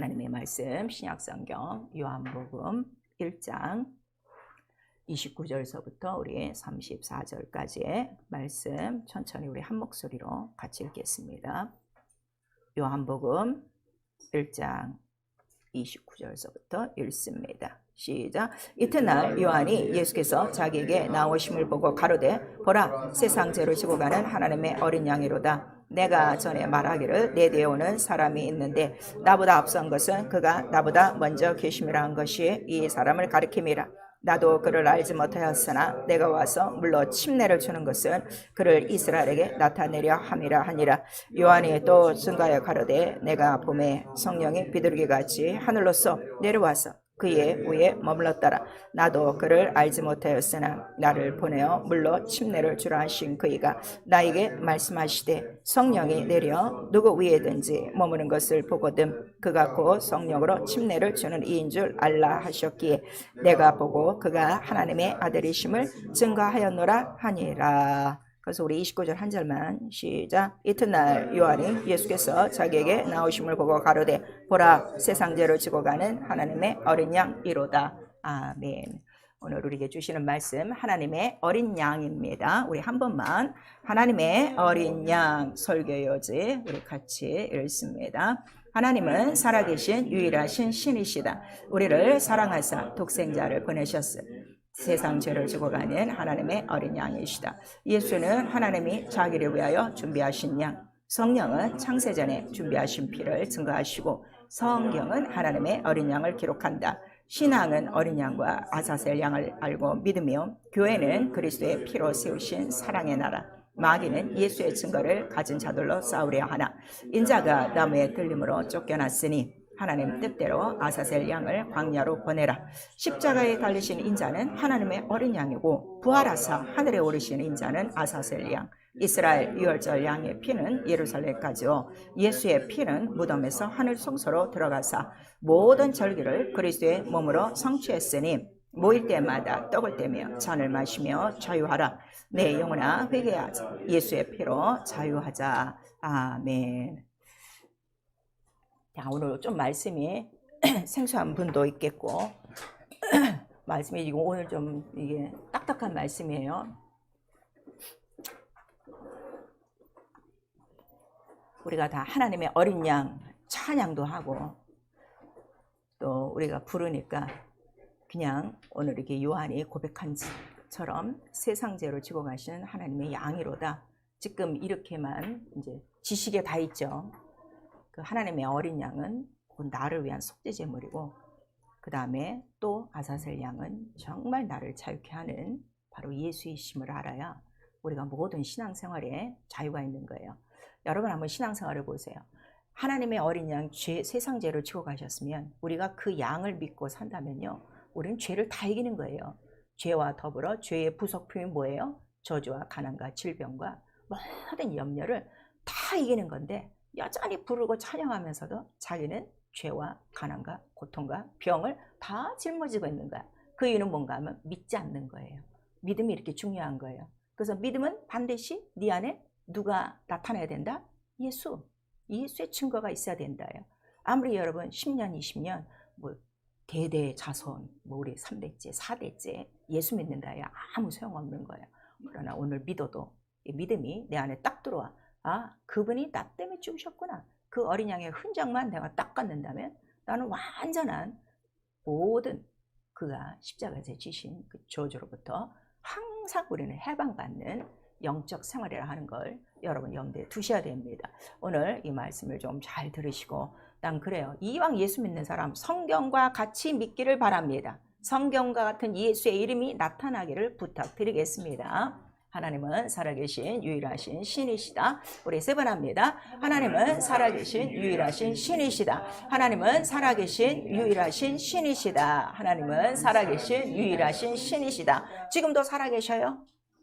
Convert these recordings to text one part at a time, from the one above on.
하나님의 말씀 신약성경 요한복음 1장 29절서부터 우리 34절까지의 말씀 천천히 우리 한 목소리로 같이 읽겠습니다. 요한복음 1장 29절서부터 읽습니다. 시작. 이튿날 요한이 예수께서 자기에게 나오심을 보고 가로되 보라 세상 죄를 지고 가는 하나님의 어린 양이로다. 내가 전에 말하기를 내 뒤에 오는 사람이 있는데 나보다 앞선 것은 그가 나보다 먼저 계심이라 한 것이 이 사람을 가리킴이라. 나도 그를 알지 못하였으나 내가 와서 물로 침례를 주는 것은 그를 이스라엘에게 나타내려 함이라 하니라. 요한이 또 증가하여 가로되 내가 봄에 성령이 비둘기같이 하늘로서 내려와서 그의 위에 머물렀더라. 나도 그를 알지 못하였으나 나를 보내어 물로 침례를 주라 하신 그이가 나에게 말씀하시되 성령이 내려 누구 위에든지 머무는 것을 보거든 그가 곧 성령으로 침례를 주는 이인 줄 알라 하셨기에 내가 보고 그가 하나님의 아들이심을 증거하였노라 하니라. 그래서 우리 29절 한 절만 시작. 이튿날 요한이 예수께서 자기에게 나오심을 보고 가로되 보라 세상 죄를 지고 가는 하나님의 어린 양이로다. 아멘. 오늘 우리에게 주시는 말씀 하나님의 어린 양입니다. 우리 한 번만 하나님의 어린 양 설교요지 우리 같이 읽습니다. 하나님은 살아계신 유일하신 신이시다. 우리를 사랑하사 독생자를 보내셨으니 세상 죄를 지고 가는 하나님의 어린 양이시다. 예수는 하나님이 자기를 위하여 준비하신 양, 성령은 창세전에 준비하신 피를 증거하시고 성경은 하나님의 어린 양을 기록한다. 신앙은 어린 양과 아사셀 양을 알고 믿으며 교회는 그리스도의 피로 세우신 사랑의 나라, 마귀는 예수의 증거를 가진 자들로 싸우려 하나 인자가 나무에 들림으로 쫓겨났으니 하나님 뜻대로 아사셀 양을 광야로 보내라. 십자가에 달리신 인자는 하나님의 어린 양이고 부활하사 하늘에 오르신 인자는 아사셀 양. 이스라엘 유월절 양의 피는 예루살렘까지요. 예수의 피는 무덤에서 하늘 성소로 들어가사 모든 절기를 그리스도의 몸으로 성취했으니 모일 때마다 떡을 떼며 잔을 마시며 자유하라. 내 영혼아 회개하자. 예수의 피로 자유하자. 아멘. 자, 오늘 좀 말씀이 생소한 분도 있겠고 말씀이 오늘 좀 이게 딱딱한 말씀이에요. 우리가 다 하나님의 어린 양 찬양도 하고 또 우리가 부르니까 그냥 오늘 이렇게 요한이 고백한 것처럼 세상 죄를 지고 가시는 하나님의 양이로다. 지금 이렇게만 이제 지식에 다 있죠. 그 하나님의 어린 양은 곧 나를 위한 속죄 제물이고 그 다음에 또 아사셀 양은 정말 나를 자유케 하는 바로 예수이심을 알아야 우리가 모든 신앙생활에 자유가 있는 거예요. 여러분 한번 신앙생활을 보세요. 하나님의 어린 양 세상 죄를 지고 가셨으면 우리가 그 양을 믿고 산다면요 우리는 죄를 다 이기는 거예요. 죄와 더불어 죄의 부속품이 뭐예요? 저주와 가난과 질병과 모든 염려를 다 이기는 건데 여전히 부르고 찬양하면서도 자기는 죄와 가난과 고통과 병을 다 짊어지고 있는 거야. 그 이유는 뭔가 하면 믿지 않는 거예요. 믿음이 이렇게 중요한 거예요. 그래서 믿음은 반드시 네 안에 누가 나타나야 된다? 예수. 예수의 증거가 있어야 된다요. 아무리 여러분 10년, 20년 뭐 대대 자손, 뭐 우리 3대째, 4대째 예수 믿는다요. 아무 소용없는 거예요. 그러나 오늘 믿어도 이 믿음이 내 안에 딱 들어와. 아, 그분이 나 때문에 죽으셨구나. 그 어린 양의 흔적만 내가 딱 갖는다면 나는 완전한 모든 그가 십자가에서 지신 그 저주로부터 항상 우리는 해방받는 영적 생활이라 하는 걸 여러분 염두에 두셔야 됩니다. 오늘 이 말씀을 좀 잘 들으시고 난 그래요. 이왕 예수 믿는 사람 성경과 같이 믿기를 바랍니다. 성경과 같은 예수의 이름이 나타나기를 부탁드리겠습니다. 하나님은 살아계신 유일하신 신이시다. 우리 세 번 합니다. 하나님은 살아계신 유일하신 신이시다. 하나님은 살아계신 유일하신 신이시다. 하나님은 살아계신 유일하신 신이시다. 지금도 살아계셔요?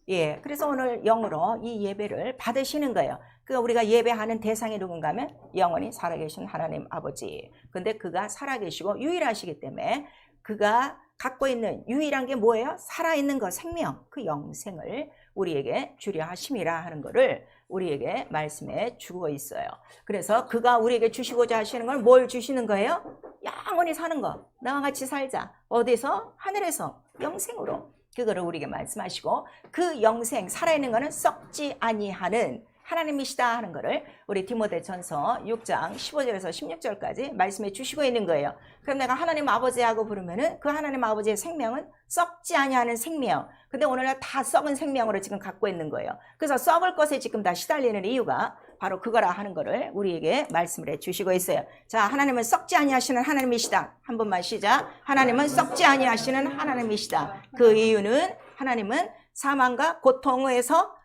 예, 그래서 오늘 영으로 이 예배를 받으시는 거예요. 그러니까 우리가 예배하는 대상이 누군가 하면 영원히 살아계신 하나님 아버지. 근데 그가 살아계시고 유일하시기 때문에 그가 갖고 있는 유일한 게 뭐예요? 살아있는 것, 생명, 그 영생을 우리에게 주려 하심이라 하는 것을 우리에게 말씀해 주고 있어요. 그래서 그가 우리에게 주시고자 하시는 걸 뭘 주시는 거예요? 영원히 사는 거. 나와 같이 살자. 어디서? 하늘에서 영생으로. 그거를 우리에게 말씀하시고 그 영생 살아있는 거는 썩지 아니하는 하나님이시다 하는 거를 우리 디모데전서 6장 15절에서 16절까지 말씀해 주시고 있는 거예요. 그럼 내가 하나님 아버지하고 부르면은 그 하나님 아버지의 생명은 썩지 아니하는 생명. 근데 오늘날 다 썩은 생명으로 지금 갖고 있는 거예요. 그래서 썩을 것에 지금 다 시달리는 이유가 바로 그거라 하는 거를 우리에게 말씀을 해 주시고 있어요. 자, 하나님은 썩지 아니하시는 하나님이시다. 한 번만 시작. 하나님은 썩지 아니하시는 하나님이시다. 그 이유는 하나님은 사망과 고통에서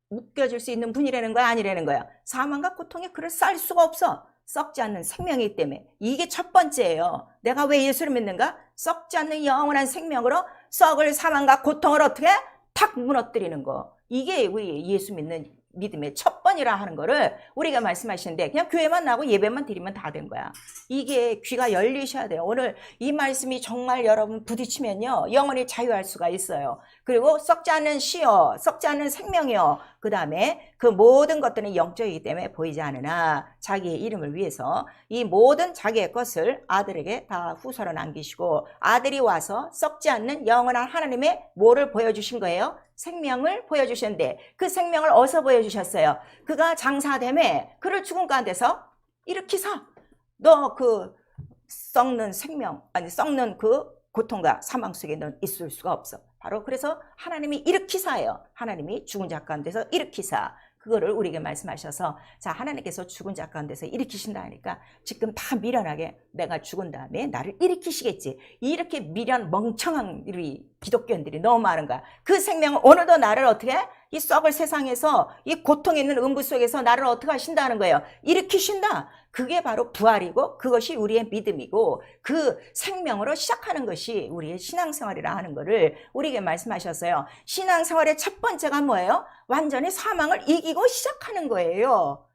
묶여줄 수 있는 분이라는 거야, 아니라는 거야? 사망과 고통에 그를 쌀 수가 없어. 썩지 않는 생명이기 때문에. 이게 첫 번째예요. 내가 왜 예수를 믿는가? 썩지 않는 영원한 생명으로 썩을 사망과 고통을 어떻게? 탁 무너뜨리는 거. 이게 우리 예수 믿는 믿음의 첫 번이라 하는 거를 우리가 말씀하시는데 그냥 교회만 나고 예배만 드리면 다 된 거야. 이게 귀가 열리셔야 돼요. 오늘 이 말씀이 정말 여러분 부딪히면요 영원히 자유할 수가 있어요. 그리고 썩지 않는 씨요, 썩지 않는 생명이요. 그 다음에 그 모든 것들은 영적이기 때문에 보이지 않으나 자기의 이름을 위해서 이 모든 자기의 것을 아들에게 다 후서로 남기시고 아들이 와서 썩지 않는 영원한 하나님의 뭐를 보여주신 거예요? 생명을 보여주셨는데 그 생명을 어디서 보여주셨어요? 그가 장사됨에 그를 죽은 가운데서 일으키사 너 그 썩는 생명 아니 썩는 그 고통과 사망 속에 넌 있을 수가 없어. 바로 그래서 하나님이 일으키사예요. 하나님이 죽은 자 가운데서 일으키사. 그거를 우리에게 말씀하셔서 자 하나님께서 죽은 자 가운데서 일으키신다 하니까 지금 다 미련하게 내가 죽은 다음에 나를 일으키시겠지. 이렇게 미련 멍청한 우리 기독교인들이 너무 많은 거야. 그 생명은 오늘도 나를 어떻게 이 썩을 세상에서 이 고통에 있는 음부 속에서 나를 어떻게 하신다는 거예요. 일으키신다. 그게 바로 부활이고 그것이 우리의 믿음이고 그 생명으로 시작하는 것이 우리의 신앙생활이라 하는 거를 우리에게 말씀하셨어요. 신앙생활의 첫 번째가 뭐예요? 완전히 사망을 이기고 시작하는 거예요.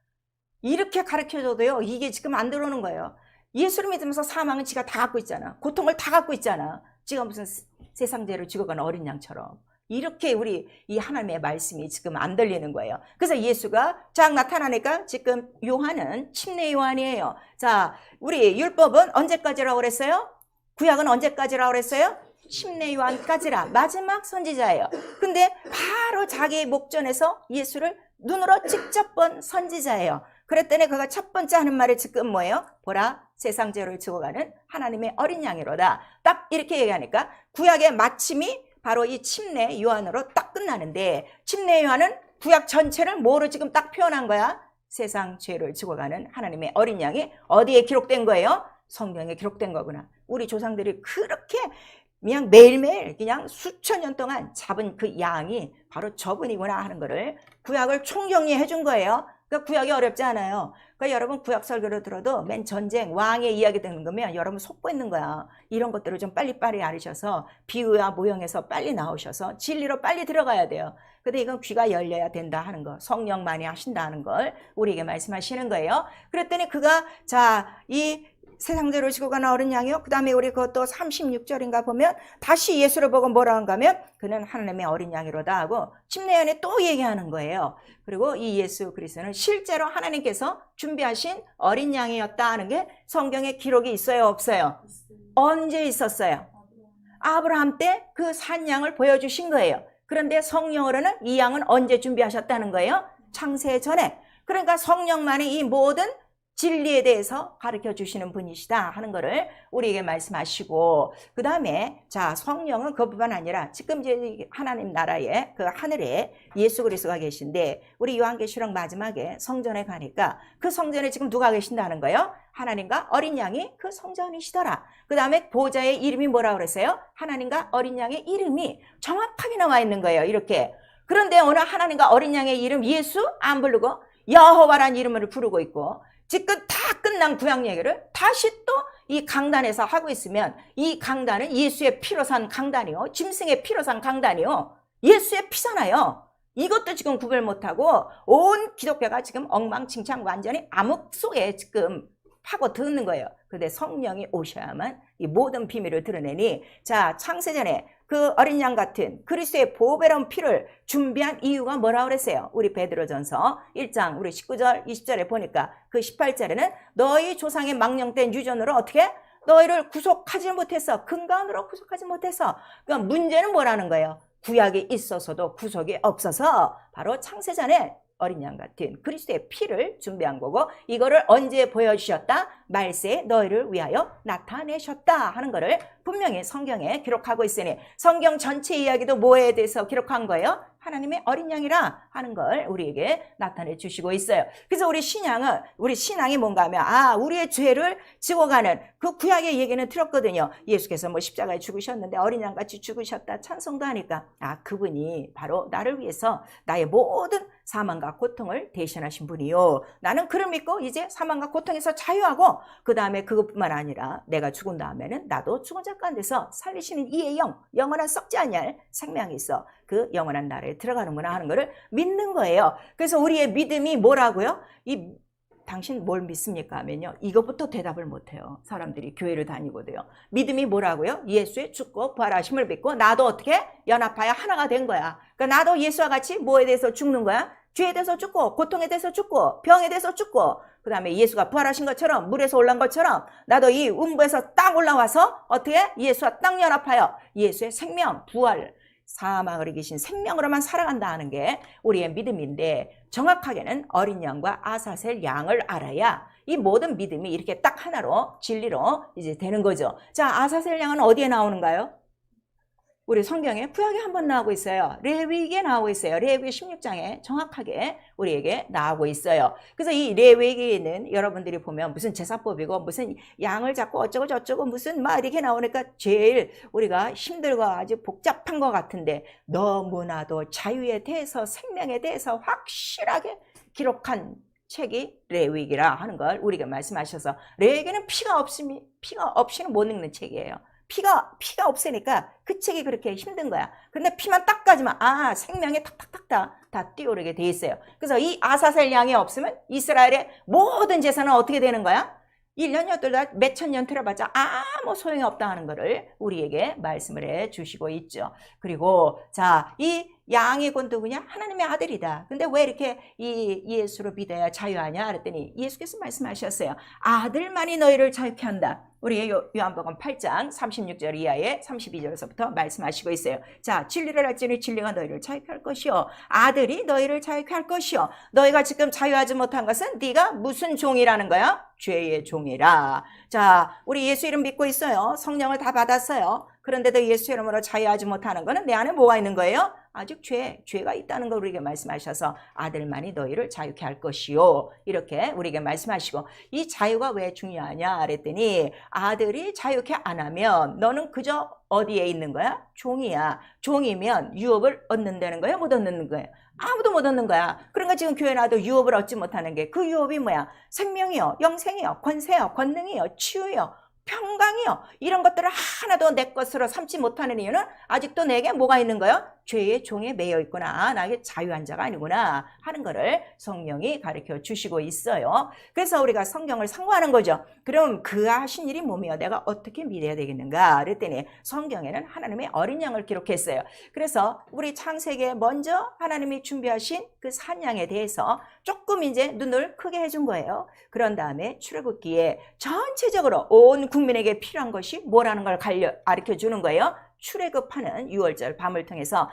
이렇게 가르쳐줘도요 이게 지금 안 들어오는 거예요. 예수를 믿으면서 사망은 지가 다 갖고 있잖아. 고통을 다 갖고 있잖아. 지가 무슨 세상 죄를 죽어가는 어린 양처럼. 이렇게 우리 이 하나님의 말씀이 지금 안 들리는 거예요. 그래서 예수가 쫙 나타나니까 지금 요한은 침례 요한이에요. 자, 우리 율법은 언제까지라고 그랬어요? 구약은 언제까지라고 그랬어요? 침례 요한까지라. 마지막 선지자예요. 근데 바로 자기 목전에서 예수를 눈으로 직접 본 선지자예요. 그랬더니 그가 첫 번째 하는 말이 지금 뭐예요? 보라, 세상 죄를 지고 가는 하나님의 어린 양이로다. 딱 이렇게 얘기하니까 구약의 마침이 바로 이 침례 요한으로 딱 끝나는데 침례 요한은 구약 전체를 뭐로 지금 딱 표현한 거야? 세상 죄를 지고 가는 하나님의 어린 양이 어디에 기록된 거예요? 성경에 기록된 거구나. 우리 조상들이 그렇게 그냥 매일매일 그냥 수천 년 동안 잡은 그 양이 바로 저분이구나 하는 거를 구약을 총정리해 준 거예요. 그러니까 구약이 어렵지 않아요. 그러니까 여러분 구약 설교를 들어도 맨 전쟁 왕의 이야기 듣는 거면 여러분 속고 있는 거야. 이런 것들을 좀 빨리빨리 알으셔서 비유와 모형에서 빨리 나오셔서 진리로 빨리 들어가야 돼요. 근데 이건 귀가 열려야 된다 하는 거, 성령만이 하신다는 걸 우리에게 말씀하시는 거예요. 그랬더니 그가 이 세상대로 지고 가는 어린 양이요. 그 다음에 우리 그것도 36절인가 보면 다시 예수를 보고 뭐라 한가 하면 그는 하나님의 어린 양이로다 하고 침례요한이 또 얘기하는 거예요. 그리고 이 예수 그리스도는 실제로 하나님께서 준비하신 어린 양이었다 하는 게 성경에 기록이 있어요, 없어요? 언제 있었어요? 아브라함 때 그 산 양을 보여주신 거예요. 그런데 성령으로는 이 양은 언제 준비하셨다는 거예요? 창세 전에. 그러니까 성령만이 이 모든 진리에 대해서 가르쳐 주시는 분이시다 하는 거를 우리에게 말씀하시고 그 다음에 자 성령은 그뿐만 아니라 지금 이제 하나님 나라에 그 하늘에 예수 그리스도가 계신데 우리 요한계시록 마지막에 성전에 가니까 그 성전에 지금 누가 계신다는 거예요? 하나님과 어린 양이 그 성전이시더라. 그 다음에 보좌의 이름이 뭐라고 그랬어요? 하나님과 어린 양의 이름이 정확하게 나와 있는 거예요. 이렇게. 그런데 오늘 하나님과 어린 양의 이름 예수 안 부르고 여호와라는 이름을 부르고 있고 지금 다 끝난 구약 얘기를 다시 또 이 강단에서 하고 있으면 이 강단은 예수의 피로 산 강단이요. 짐승의 피로 산 강단이요. 예수의 피잖아요. 이것도 지금 구별 못하고 온 기독교가 지금 엉망진창 완전히 암흑 속에 지금 파고 듣는 거예요. 근데 성령이 오셔야만 이 모든 비밀을 드러내니, 자, 창세전에 그 어린 양 같은 그리스도의 보배로운 피를 준비한 이유가 뭐라고 그랬어요? 우리 베드로전서 1장 우리 19절 20절에 보니까 그 18절에는 너희 조상의 망령된 유전으로 어떻게? 너희를 구속하지 못해서, 근간으로 구속하지 못해서. 그러니까 문제는 뭐라는 거예요? 구약이 있어서도 구속이 없어서 바로 창세전에 어린 양 같은 그리스도의 피를 준비한 거고, 이거를 언제 보여주셨다? 말세에 너희를 위하여 나타내셨다 하는 거를 분명히 성경에 기록하고 있으니, 성경 전체 이야기도 뭐에 대해서 기록한 거예요? 하나님의 어린 양이라 하는 걸 우리에게 나타내 주시고 있어요. 그래서 우리 신앙이 뭔가 하면, 우리의 죄를 지고 가는 그 구약의 얘기는 들었거든요. 예수께서 뭐 십자가에 죽으셨는데 어린 양같이 죽으셨다 찬송도 하니까, 그분이 바로 나를 위해서 나의 모든 사망과 고통을 대신하신 분이요, 나는 그를 믿고 이제 사망과 고통에서 자유하고, 그 다음에 그것뿐만 아니라 내가 죽은 다음에는 나도 죽은 자 가운데서 살리시는 이의 영원한 썩지 아니할 생명이 있어 그 영원한 나라에 들어가는구나 하는 것을 믿는 거예요. 그래서 우리의 믿음이 뭐라고요? 당신 뭘 믿습니까? 하면요, 이것부터 대답을 못해요. 사람들이 교회를 다니고도요. 믿음이 뭐라고요? 예수의 죽고 부활하심을 믿고 나도 어떻게? 연합하여 하나가 된 거야. 그러니까 나도 예수와 같이 뭐에 대해서 죽는 거야? 죄에 대해서 죽고, 고통에 대해서 죽고, 병에 대해서 죽고, 그 다음에 예수가 부활하신 것처럼, 물에서 올라온 것처럼 나도 이 음부에서 딱 올라와서 어떻게? 예수와 딱 연합하여 예수의 생명, 부활, 사망을 이기신 생명으로만 살아간다 하는 게 우리의 믿음인데, 정확하게는 어린 양과 아사셀 양을 알아야 이 모든 믿음이 이렇게 딱 하나로 진리로 이제 되는 거죠. 자, 아사셀 양은 어디에 나오는가요? 우리 성경에 구약에 한번 나오고 있어요. 레위기에 나오고 있어요. 레위기 16장에 정확하게 우리에게 나오고 있어요. 그래서 이 레위기에는 여러분들이 보면 무슨 제사법이고 무슨 양을 잡고 어쩌고 저쩌고 무슨 막 이렇게 나오니까 제일 우리가 힘들고 아주 복잡한 것 같은데, 너무나도 자유에 대해서, 생명에 대해서 확실하게 기록한 책이 레위기라 하는 걸 우리가 말씀하셔서, 레위기는 피가 없이는 못 읽는 책이에요. 피가 없으니까 그 책이 그렇게 힘든 거야. 근데 피만 딱 가지면 생명이 탁탁탁탁 다 뛰어오르게 돼 있어요. 그래서 이 아사셀 양이 없으면 이스라엘의 모든 제사는 어떻게 되는 거야? 1년, 8달, 몇천 년 들어봤자 아무 소용이 없다 하는 거를 우리에게 말씀을 해 주시고 있죠. 그리고 자, 이 양이 곧 누구냐? 하나님의 아들이다. 근데 왜 이렇게 이 예수를 믿어야 자유하냐? 그랬더니 예수께서 말씀하셨어요. 아들만이 너희를 자유케 한다. 우리 요한복음 8장 36절 이하에 32절에서부터 말씀하시고 있어요. 자, 진리를 알지니 진리가 너희를 자유케 할 것이요, 아들이 너희를 자유케 할 것이요. 너희가 지금 자유하지 못한 것은 네가 무슨 종이라는 거야? 죄의 종이라. 자, 우리 예수 이름 믿고 있어요. 성령을 다 받았어요. 그런데도 예수 이름으로 자유하지 못하는 것은 내 안에 뭐가 있는 거예요? 아직 죄가 있다는 걸 우리에게 말씀하셔서 아들만이 너희를 자유케 할 것이요, 이렇게 우리에게 말씀하시고, 이 자유가 왜 중요하냐 그랬더니, 아들이 자유케 안 하면 너는 그저 어디에 있는 거야? 종이야. 종이면 유업을 얻는다는 거야? 못 얻는 거야? 아무도 못 얻는 거야. 그러니까 지금 교회 나도 유업을 얻지 못하는 게, 그 유업이 뭐야? 생명이요, 영생이요, 권세요, 권능이요, 치유요, 평강이요, 이런 것들을 하나도 내 것으로 삼지 못하는 이유는 아직도 내게 뭐가 있는 거예요? 죄의 종에 매여 있구나, 나에게 자유한 자가 아니구나 하는 거를 성령이 가르쳐 주시고 있어요. 그래서 우리가 성경을 상고하는 거죠. 그럼 그 하신 일이 뭐며 내가 어떻게 믿어야 되겠는가 그랬더니, 성경에는 하나님의 어린 양을 기록했어요. 그래서 우리 창세기에 먼저 하나님이 준비하신 그 산양에 대해서 조금 이제 눈을 크게 해준 거예요. 그런 다음에 출애굽기에 전체적으로 온 국민에게 필요한 것이 뭐라는 걸 가르쳐 주는 거예요. 출애굽하는 6월절 밤을 통해서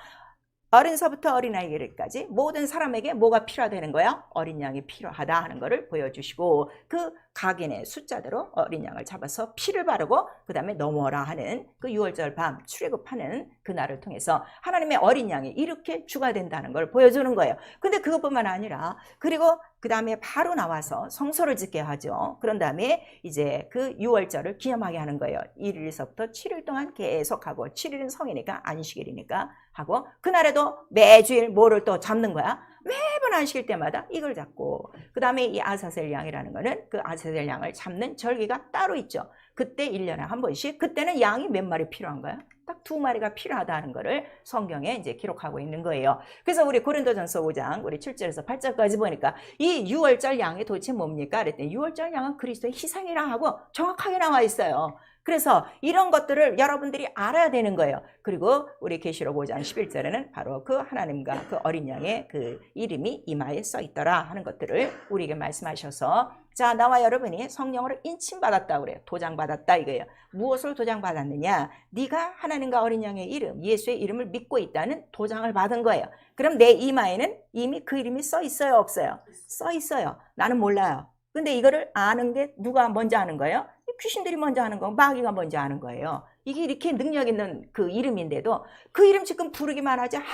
어린서부터 어린아이까지 모든 사람에게 뭐가 필요하다는 거야? 어린 양이 필요하다 하는 것을 보여주시고, 그 각인의 숫자대로 어린 양을 잡아서 피를 바르고 그 다음에 넘어라 하는 그 6월절 밤 출애굽하는 그날을 통해서 하나님의 어린 양이 이렇게 주가 된다는 걸 보여주는 거예요. 근데 그것뿐만 아니라, 그리고 그 다음에 바로 나와서 성소를 짓게 하죠. 그런 다음에 이제 그 6월절을 기념하게 하는 거예요. 1일서부터 7일 동안 계속하고, 7일은 성이니까 안식일이니까 하고, 그날에도 매주일 뭐를 또 잡는 거야? 매번 안식일 때마다 이걸 잡고, 그 다음에 이 아사셀 양이라는 거는 그 아사셀 양을 잡는 절기가 따로 있죠. 그때 1년에 한 번씩, 그때는 양이 몇 마리 필요한가요? 딱 2마리가 필요하다는 거를 성경에 이제 기록하고 있는 거예요. 그래서 우리 고린도전서 5장 우리 7절에서 8절까지 보니까 이 6월절 양이 도대체 뭡니까? 그랬더니 6월절 양은 그리스도의 희생이라 하고 정확하게 나와 있어요. 그래서 이런 것들을 여러분들이 알아야 되는 거예요. 그리고 우리 계시록 5장 11절에는 바로 그 하나님과 그 어린 양의 그 이름이 이마에 써 있더라 하는 것들을 우리에게 말씀하셔서, 자, 나와 여러분이 성령으로 인침받았다 그래요. 도장받았다 이거예요. 무엇을 도장받았느냐? 네가 하나님과 어린 양의 이름, 예수의 이름을 믿고 있다는 도장을 받은 거예요. 그럼 내 이마에는 이미 그 이름이 써 있어요, 없어요? 써 있어요. 나는 몰라요. 근데 이거를 아는 게 누가 먼저 아는 거예요? 귀신들이 먼저 하는 거, 마귀가 먼저 하는 거예요. 이게 이렇게 능력 있는 그 이름인데도 그 이름 지금 부르기만 하지 하나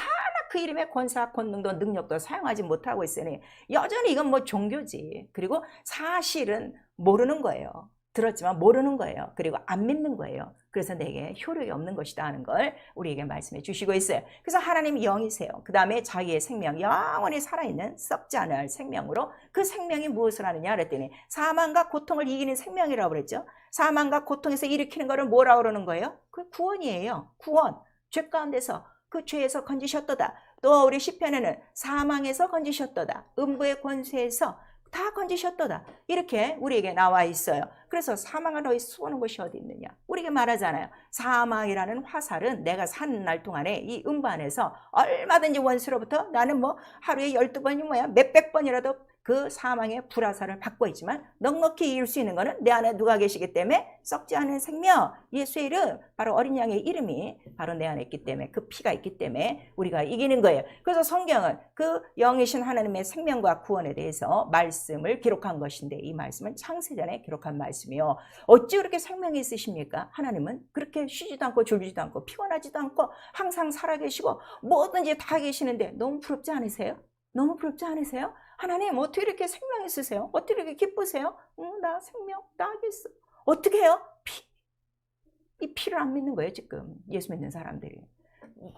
그 이름의 권세와 권능도 능력도 사용하지 못하고 있으니 여전히 이건 뭐 종교지. 그리고 사실은 모르는 거예요. 들었지만 모르는 거예요. 그리고 안 믿는 거예요. 그래서 내게 효력이 없는 것이다 하는 걸 우리에게 말씀해 주시고 있어요. 그래서 하나님이 영이세요. 그 다음에 자기의 생명, 영원히 살아있는 썩지 않을 생명으로, 그 생명이 무엇을 하느냐 그랬더니 사망과 고통을 이기는 생명이라고 그랬죠. 사망과 고통에서 일으키는 거를 뭐라고 그러는 거예요? 그 구원이에요. 구원. 죄 가운데서 그 죄에서 건지셨도다. 또 우리 시편에는 사망에서 건지셨도다. 음부의 권세에서 다 건지셨도다. 이렇게 우리에게 나와 있어요. 그래서 사망을 너희 쏘는 곳이 어디 있느냐? 우리에게 말하잖아요. 사망이라는 화살은 내가 사는 날 동안에 이 음부 안에서 얼마든지 원수로부터 나는 뭐 하루에 12번이 뭐야? 몇백 번이라도 그 사망의 불화살을 받고 있지만 넉넉히 이길 수 있는 거는 내 안에 누가 계시기 때문에 썩지 않은 생명, 예수의 이름, 바로 어린 양의 이름이 바로 내 안에 있기 때문에, 그 피가 있기 때문에 우리가 이기는 거예요. 그래서 성경은 그 영이신 하나님의 생명과 구원에 대해서 말씀을 기록한 것인데, 이 말씀은 창세전에 기록한 말씀이요. 어찌 그렇게 생명이 있으십니까? 하나님은 그렇게 쉬지도 않고 졸지도 않고 피곤하지도 않고 항상 살아계시고 뭐든지 다 계시는데 너무 부럽지 않으세요? 너무 부럽지 않으세요? 하나님 어떻게 이렇게 생명이 있으세요? 어떻게 이렇게 기쁘세요? 나 생명, 나 있어. 어떻게 해요? 피. 이 피를 안 믿는 거예요 지금 예수 믿는 사람들이.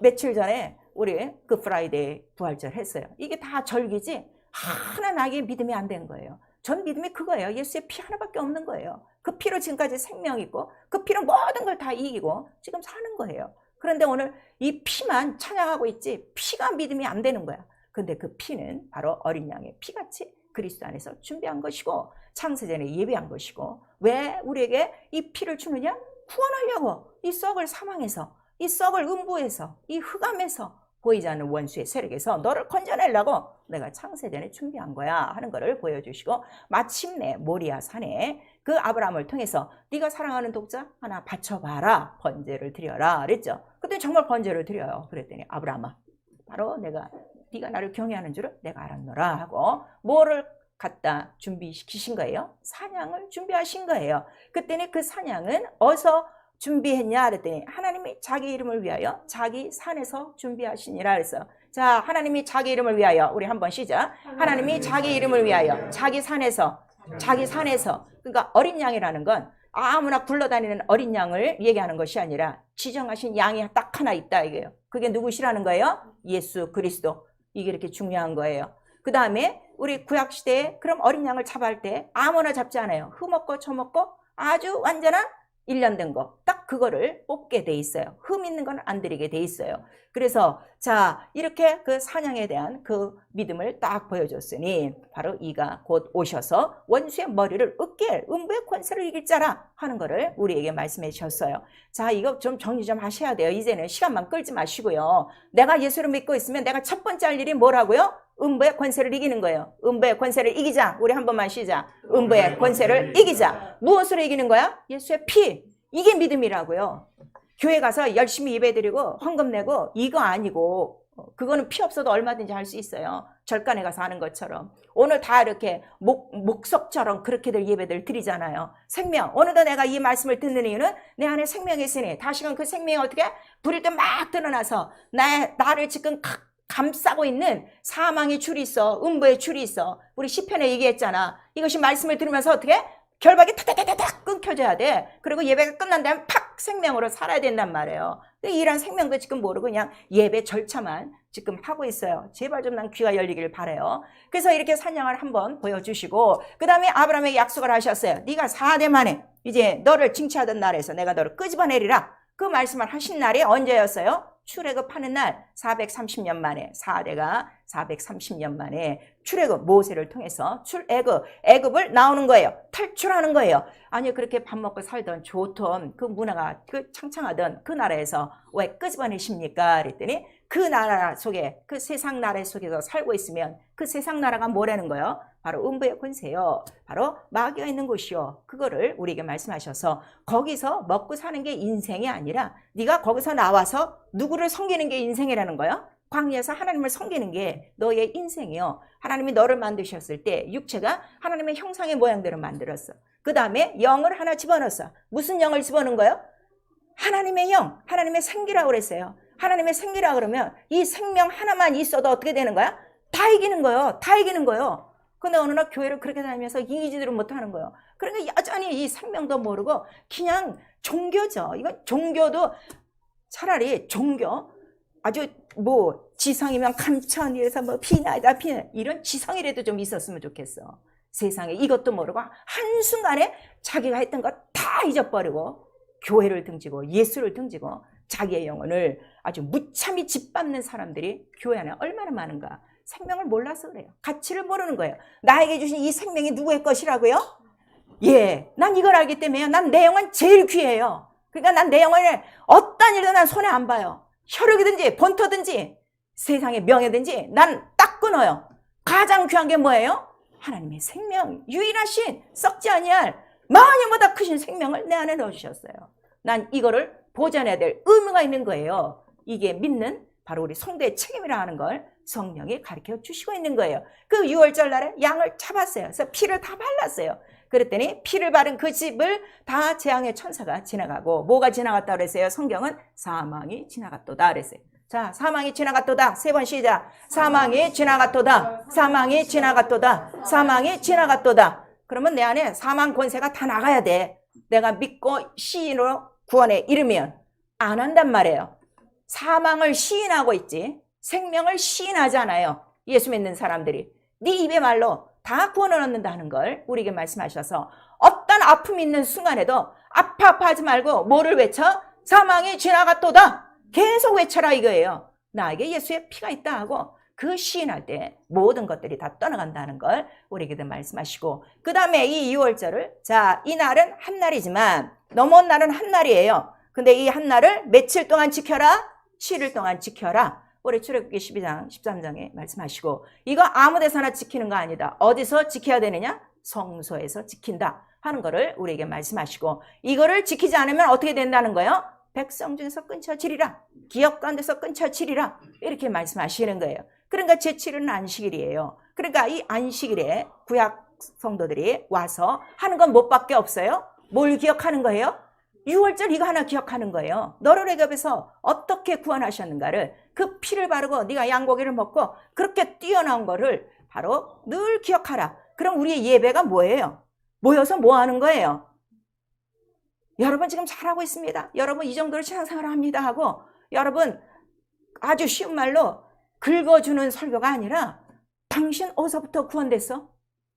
며칠 전에 우리 그 프라이데이 부활절 했어요. 이게 다 절기지 하나 나에게 믿음이 안 된 거예요. 전 믿음이 그거예요. 예수의 피 하나밖에 없는 거예요. 그 피로 지금까지 생명이 있고 그 피로 모든 걸 다 이기고 지금 사는 거예요. 그런데 오늘 이 피만 찬양하고 있지 피가 믿음이 안 되는 거야. 근데 그 피는 바로 어린 양의 피같이 그리스도 안에서 준비한 것이고 창세전에 예비한 것이고, 왜 우리에게 이 피를 주느냐? 구원하려고. 이 썩을 사망에서, 이 썩을 음부에서, 이 흑암에서, 보이지 않는 원수의 세력에서 너를 건져내려고 내가 창세전에 준비한 거야 하는 것을 보여주시고, 마침내 모리아 산에 그 아브라함을 통해서 네가 사랑하는 독자 하나 바쳐봐라, 번제를 드려라 그랬죠. 그때 정말 번제를 드려요. 그랬더니 아브라함아, 바로 네가 나를 경외하는 줄을 내가 알았노라 하고 뭐를 갖다 준비시키신 거예요? 사냥을 준비하신 거예요. 그때는 그 사냥은 어디서 준비했냐 그랬더니 하나님이 자기 이름을 위하여 자기 산에서 준비하시니라 그랬어요. 자, 하나님이 자기 이름을 위하여, 우리 한번 시작. 하나님이 자기 이름을 위하여 자기 산에서, 자기 산에서. 그러니까 어린 양이라는 건 아무나 굴러다니는 어린 양을 얘기하는 것이 아니라 지정하신 양이 딱 하나 있다 이거예요. 그게 누구시라는 거예요? 예수 그리스도. 이게 이렇게 중요한 거예요. 그 다음에 우리 구약시대에 그럼 어린 양을 잡아할 때 아무나 잡지 않아요. 흠없고 처먹고 아주 완전한 일련된 거, 딱 그거를 뽑게 돼 있어요. 흠 있는 건 안 드리게 돼 있어요. 그래서 자, 이렇게 그 사냥에 대한 그 믿음을 딱 보여줬으니 바로 이가 곧 오셔서 원수의 머리를 으깨 음부의 권세를 이길 자라 하는 거를 우리에게 말씀해 주셨어요. 자, 이거 좀 정리 좀 하셔야 돼요. 이제는 시간만 끌지 마시고요. 내가 예수를 믿고 있으면 내가 첫 번째 할 일이 뭐라고요? 음부의 권세를 이기는 거예요. 음부의 권세를 이기자. 우리 한 번만 시작. 음부의 권세를 이기자. 무엇으로 이기는 거야? 예수의 피. 이게 믿음이라고요. 교회 가서 열심히 예배드리고 헌금 내고 이거 아니고, 그거는 피 없어도 얼마든지 할 수 있어요. 절간에 가서 하는 것처럼. 오늘 다 이렇게 목석처럼 그렇게들 예배들 드리잖아요. 생명. 오늘도 내가 이 말씀을 듣는 이유는 내 안에 생명이 있으니 다시금 그 생명이 어떻게 부릴 때 막 드러나서 나를 지금 감싸고 있는 사망의 줄이 있어. 음부의 줄이 있어. 우리 시편에 얘기했잖아. 이것이 말씀을 들으면서 어떻게? 결박이 타타타타닥 끊겨져야 돼. 그리고 예배가 끝난 다음에 팍 생명으로 살아야 된단 말이에요. 이런 생명도 지금 모르고 그냥 예배 절차만 지금 하고 있어요. 제발 좀 난 귀가 열리기를 바라요. 그래서 이렇게 사냥을 한번 보여주시고 그 다음에 아브라함에게 약속을 하셨어요. 네가 4대 만에 이제 너를 징치하던 날에서 내가 너를 끄집어내리라. 그 말씀을 하신 날이 언제였어요? 출애굽하는 날 430년 만에 4대가 430년 만에 출애굽 모세를 통해서 애굽을 나오는 거예요. 탈출하는 거예요. 아니 그렇게 밥 먹고 살던 좋던 그 문화가 그 창창하던 그 나라에서 왜 끄집어내십니까? 그랬더니 그 나라 속에 그 세상 나라 속에서 살고 있으면 그 세상 나라가 뭐라는 거예요? 바로 음부의 권세요. 바로 마귀가 있는 곳이요. 그거를 우리에게 말씀하셔서 거기서 먹고 사는 게 인생이 아니라 네가 거기서 나와서 누구를 섬기는 게 인생이라는 거예요. 광야에서 하나님을 섬기는 게 너의 인생이요. 하나님이 너를 만드셨을 때 육체가 하나님의 형상의 모양대로 만들었어. 그 다음에 영을 하나 집어넣었어. 무슨 영을 집어넣은 거예요? 하나님의 영, 하나님의 생기라고 그랬어요. 하나님의 생기라 그러면 이 생명 하나만 있어도 어떻게 되는 거야? 다 이기는 거예요. 다 이기는 거예요. 근데 어느 날 교회를 그렇게 다니면서 이기지들을 못하는 거예요. 그러니까 여전히 이 생명도 모르고 그냥 종교죠. 이건 종교도 차라리 종교 아주 뭐 지성이면 감천이라서 뭐 비나이다 비나 이런 지성이라도 좀 있었으면 좋겠어. 세상에 이것도 모르고 한순간에 자기가 했던 거 다 잊어버리고 교회를 등지고 예수를 등지고 자기의 영혼을 아주 무참히 짓밟는 사람들이 교회 안에 얼마나 많은가. 생명을 몰라서 그래요. 가치를 모르는 거예요. 나에게 주신 이 생명이 누구의 것이라고요? 예, 난 이걸 알기 때문에 난 내 영혼 제일 귀해요. 그러니까 난 내 영혼을 어떤 일도 난 손에 안 봐요. 혈육이든지 본토든지 세상의 명예든지 난 딱 끊어요. 가장 귀한 게 뭐예요? 하나님의 생명, 유일하신 썩지 아니할 만유보다 크신 생명을 내 안에 넣어주셨어요. 난 이거를 보존해야 될 의무가 있는 거예요. 이게 믿는 바로 우리 성도의 책임이라 하는 걸 성령이 가르쳐 주시고 있는 거예요. 그 6월절 날에 양을 잡았어요. 그래서 피를 다 발랐어요. 그랬더니 피를 바른 그 집을 다 재앙의 천사가 지나가고 뭐가 지나갔다 그랬어요? 성경은 사망이 지나갔도다 그랬어요. 자, 사망이 지나갔도다. 3번 시작. 사망이 지나갔도다. 사망이 지나갔도다. 사망이 지나갔도다. 그러면 내 안에 사망 권세가 다 나가야 돼. 내가 믿고 시인으로 구원에 이르면 안 한단 말이에요. 사망을 시인하고 있지 생명을 시인하지 않아요. 예수 믿는 사람들이 네 입의 말로 다 구원을 얻는다는 걸 우리에게 말씀하셔서 어떤 아픔이 있는 순간에도 아파하지 말고 뭐를 외쳐? 사망이 지나갔도다. 계속 외쳐라 이거예요. 나에게 예수의 피가 있다 하고 그 시인할 때 모든 것들이 다 떠나간다는 걸 우리에게도 말씀하시고 그 다음에 이 6월절을 자, 이 날은 한 날이지만 넘어온 날은 한 날이에요. 근데 이 한 날을 며칠 동안 지켜라? 7일 동안 지켜라. 우리 출애굽기 12장 13장에 말씀하시고 이거 아무 데서나 지키는 거 아니다. 어디서 지켜야 되느냐? 성소에서 지킨다 하는 거를 우리에게 말씀하시고 이거를 지키지 않으면 어떻게 된다는 거예요? 백성 중에서 끊쳐지리라. 기업 가운데서 끊쳐지리라. 이렇게 말씀하시는 거예요. 그러니까 제7일은 안식일이에요. 그러니까 이 안식일에 구약 성도들이 와서 하는 건 뭐밖에 없어요? 뭘 기억하는 거예요? 6월절 이거 하나 기억하는 거예요. 너를 애굽에서 어떻게 구원하셨는가를 그 피를 바르고 네가 양고기를 먹고 그렇게 뛰어나온 거를 바로 늘 기억하라. 그럼 우리의 예배가 뭐예요? 모여서 뭐 하는 거예요? 여러분 지금 잘하고 있습니다. 여러분 이 정도로 신앙생활을 합니다 하고 여러분 아주 쉬운 말로 긁어주는 설교가 아니라 당신 어디서부터 구원됐어?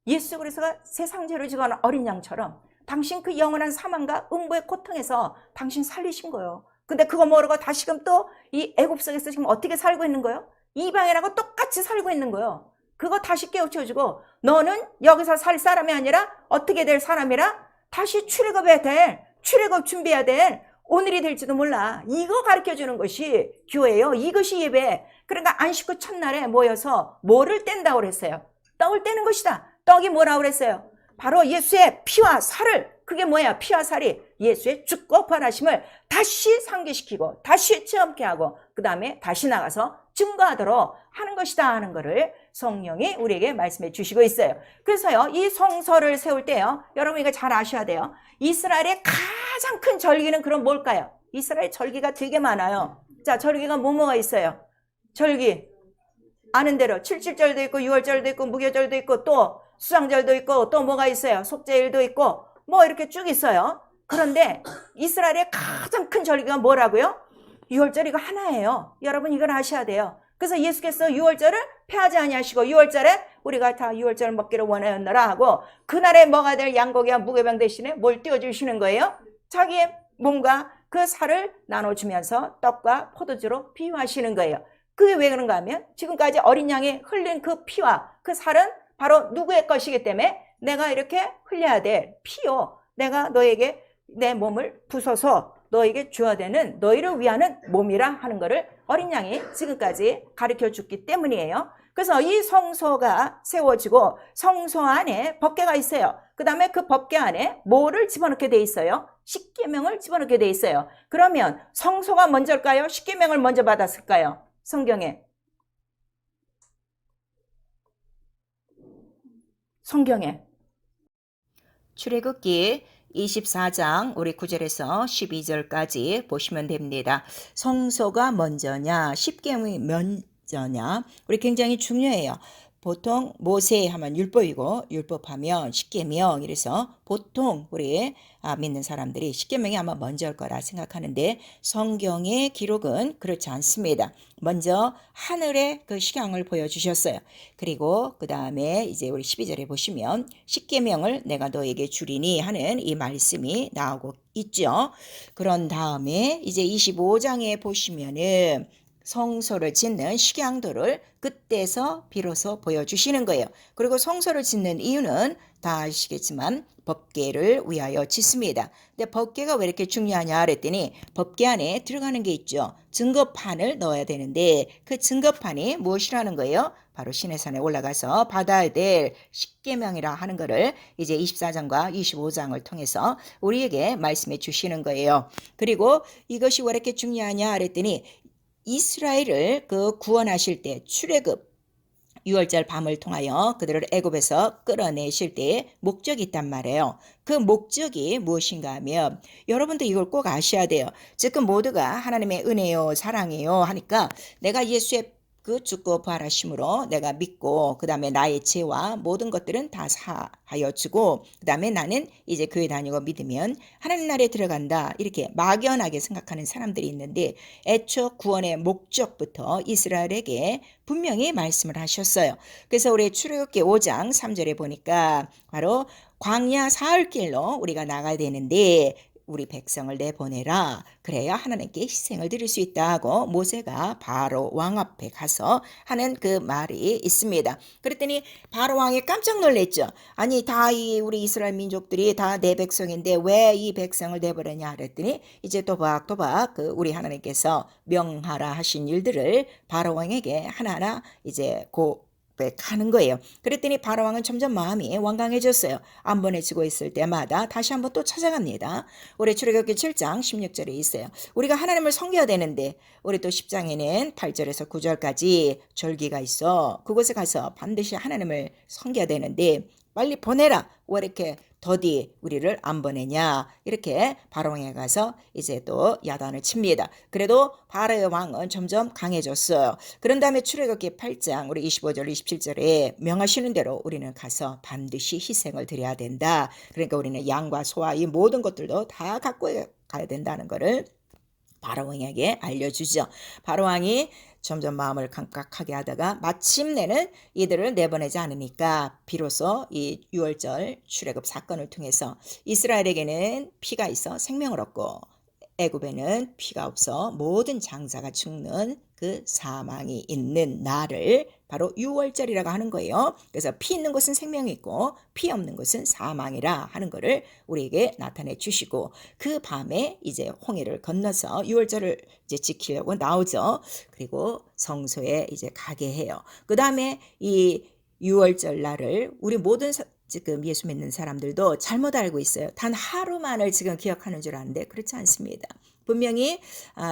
예수 그리스도가 세상 죄를 지고 어린 양처럼 당신 그 영원한 사망과 음부의 고통에서 당신 살리신 거예요. 근데 그거 모르고 다시금 또 이 애굽 속에서 지금 어떻게 살고 있는 거예요? 이방인하고 똑같이 살고 있는 거예요. 그거 다시 깨우쳐주고 너는 여기서 살 사람이 아니라 어떻게 될 사람이라 다시 출애굽 준비해야 될 오늘이 될지도 몰라. 이거 가르쳐주는 것이 교회예요. 이것이 예배. 그러니까 안식 후 첫날에 모여서 뭐를 뗀다고 그랬어요? 떡을 떼는 것이다. 떡이 뭐라고 그랬어요? 바로 예수의 피와 살을 그게 뭐야? 피와 살이 예수의 죽고 부활하심을 다시 상기시키고 다시 체험케 하고 그 다음에 다시 나가서 증거하도록 하는 것이다 하는 것을 성령이 우리에게 말씀해 주시고 있어요. 그래서요 이 성서를 세울 때요 여러분 이거 잘 아셔야 돼요. 이스라엘의 가장 큰 절기는 그럼 뭘까요? 이스라엘 절기가 되게 많아요. 자 절기가 뭐가 있어요? 절기 아는 대로 77절도 있고 6월절도 있고 무교절도 있고 또 수장절도 있고 또 뭐가 있어요? 속죄일도 있고 뭐 이렇게 쭉 있어요. 그런데 이스라엘의 가장 큰 절기가 뭐라고요? 6월절 이거 하나예요. 여러분 이걸 아셔야 돼요. 그래서 예수께서 유월절을 폐하지 아니하시고 유월절에 우리가 다 유월절을 먹기를 원하였노라 하고 그날에 먹어야 될 양고기와 무교병 대신에 뭘 띄워주시는 거예요? 자기의 몸과 그 살을 나눠주면서 떡과 포도주로 비유하시는 거예요. 그게 왜 그런가 하면 지금까지 어린 양이 흘린 그 피와 그 살은 바로 누구의 것이기 때문에 내가 이렇게 흘려야 될 피요. 내가 너에게 내 몸을 부숴서 너에게 주어야 되는 너희를 위하는 몸이라 하는 것을 어린 양이 지금까지 가르쳐 줬기 때문이에요. 그래서 이 성소가 세워지고 성소 안에 법궤가 있어요. 그 다음에 그 법궤 안에 뭐를 집어넣게 돼 있어요? 십계명을 집어넣게 돼 있어요. 그러면 성소가 먼저일까요? 십계명을 먼저 받았을까요? 성경에. 출애굽기 24장 우리 9절에서 12절까지 보시면 됩니다. 성소가 먼저냐 십계명이 먼저냐 우리 굉장히 중요해요. 보통 모세 하면 율법이고 율법하면 십계명 이래서 보통 우리 믿는 사람들이 십계명이 아마 먼저일 거라 생각하는데 성경의 기록은 그렇지 않습니다. 먼저 하늘의 그 식양을 보여주셨어요. 그리고 그 다음에 이제 우리 12절에 보시면 십계명을 내가 너에게 주리니 하는 이 말씀이 나오고 있죠. 그런 다음에 이제 25장에 보시면은 성소를 짓는 식양도를 그때서 비로소 보여주시는 거예요. 그리고 성소를 짓는 이유는 다 아시겠지만 법궤를 위하여 짓습니다. 근데 법궤가 왜 이렇게 중요하냐 그랬더니 법궤 안에 들어가는 게 있죠. 증거판을 넣어야 되는데 그 증거판이 무엇이라는 거예요? 바로 시내산에 올라가서 받아야 될 십계명이라 하는 것을 이제 24장과 25장을 통해서 우리에게 말씀해 주시는 거예요. 그리고 이것이 왜 이렇게 중요하냐 그랬더니 이스라엘을 그 구원하실 때 출애굽 유월절 밤을 통하여 그들을 애굽에서 끌어내실 때 목적이 있단 말이에요. 그 목적이 무엇인가 하면 여러분도 이걸 꼭 아셔야 돼요. 지금 모두가 하나님의 은혜요 사랑이요 하니까 내가 예수의 그 죽고 부활하심으로 내가 믿고 그 다음에 나의 죄와 모든 것들은 다 사하여 주고 그 다음에 나는 이제 교회 다니고 믿으면 하나님 나라에 들어간다 이렇게 막연하게 생각하는 사람들이 있는데 애초 구원의 목적부터 이스라엘에게 분명히 말씀을 하셨어요. 그래서 우리 출애굽기 5장 3절에 보니까 바로 광야 사흘길로 우리가 나가야 되는데 우리 백성을 내보내라. 그래야 하나님께 희생을 드릴 수 있다 하고 모세가 바로 왕 앞에 가서 하는 그 말이 있습니다. 그랬더니 바로 왕이 깜짝 놀랐죠. 아니 다 우리 이스라엘 민족들이 다 내 백성인데 왜 이 백성을 내보내냐 그랬더니 이제 또박또박 그 우리 하나님께서 명하라 하신 일들을 바로 왕에게 하나하나 이제 하는 거예요. 그랬더니 바로왕은 점점 마음이 완강해졌어요. 안 보내지고 있을 때마다 다시 한번 또 찾아갑니다. 우리 출애굽기 7장 16절에 있어요. 우리가 하나님을 섬겨야 되는데 우리 또 10장에는 8절에서 9절까지 절기가 있어. 그곳에 가서 반드시 하나님을 섬겨야 되는데 빨리 보내라. 왜 이렇게 더디 우리를 안 보내냐 이렇게 바로왕에 가서 이제 또 야단을 칩니다. 그래도 바로의 왕은 점점 강해졌어요. 그런 다음에 출애굽기 8장 우리 25절 27절에 명하시는 대로 우리는 가서 반드시 희생을 드려야 된다. 그러니까 우리는 양과 소와 이 모든 것들도 다 갖고 가야 된다는 것을 바로왕에게 알려주죠. 바로왕이 점점 마음을 강팍하게 하다가 마침내는 이들을 내보내지 않으니까 비로소 이 유월절 출애굽 사건을 통해서 이스라엘에게는 피가 있어 생명을 얻고 애굽에는 피가 없어 모든 장자가 죽는 그 사망이 있는 날을 바로 유월절이라고 하는 거예요. 그래서 피 있는 것은 생명이 있고 피 없는 것은 사망이라 하는 것을 우리에게 나타내 주시고 그 밤에 이제 홍해를 건너서 유월절을 이제 지키려고 나오죠. 그리고 성소에 이제 가게 해요. 그 다음에 이 유월절 날을 우리 모든 지금 예수 믿는 사람들도 잘못 알고 있어요. 단 하루만을 지금 기억하는 줄 아는데 그렇지 않습니다. 분명히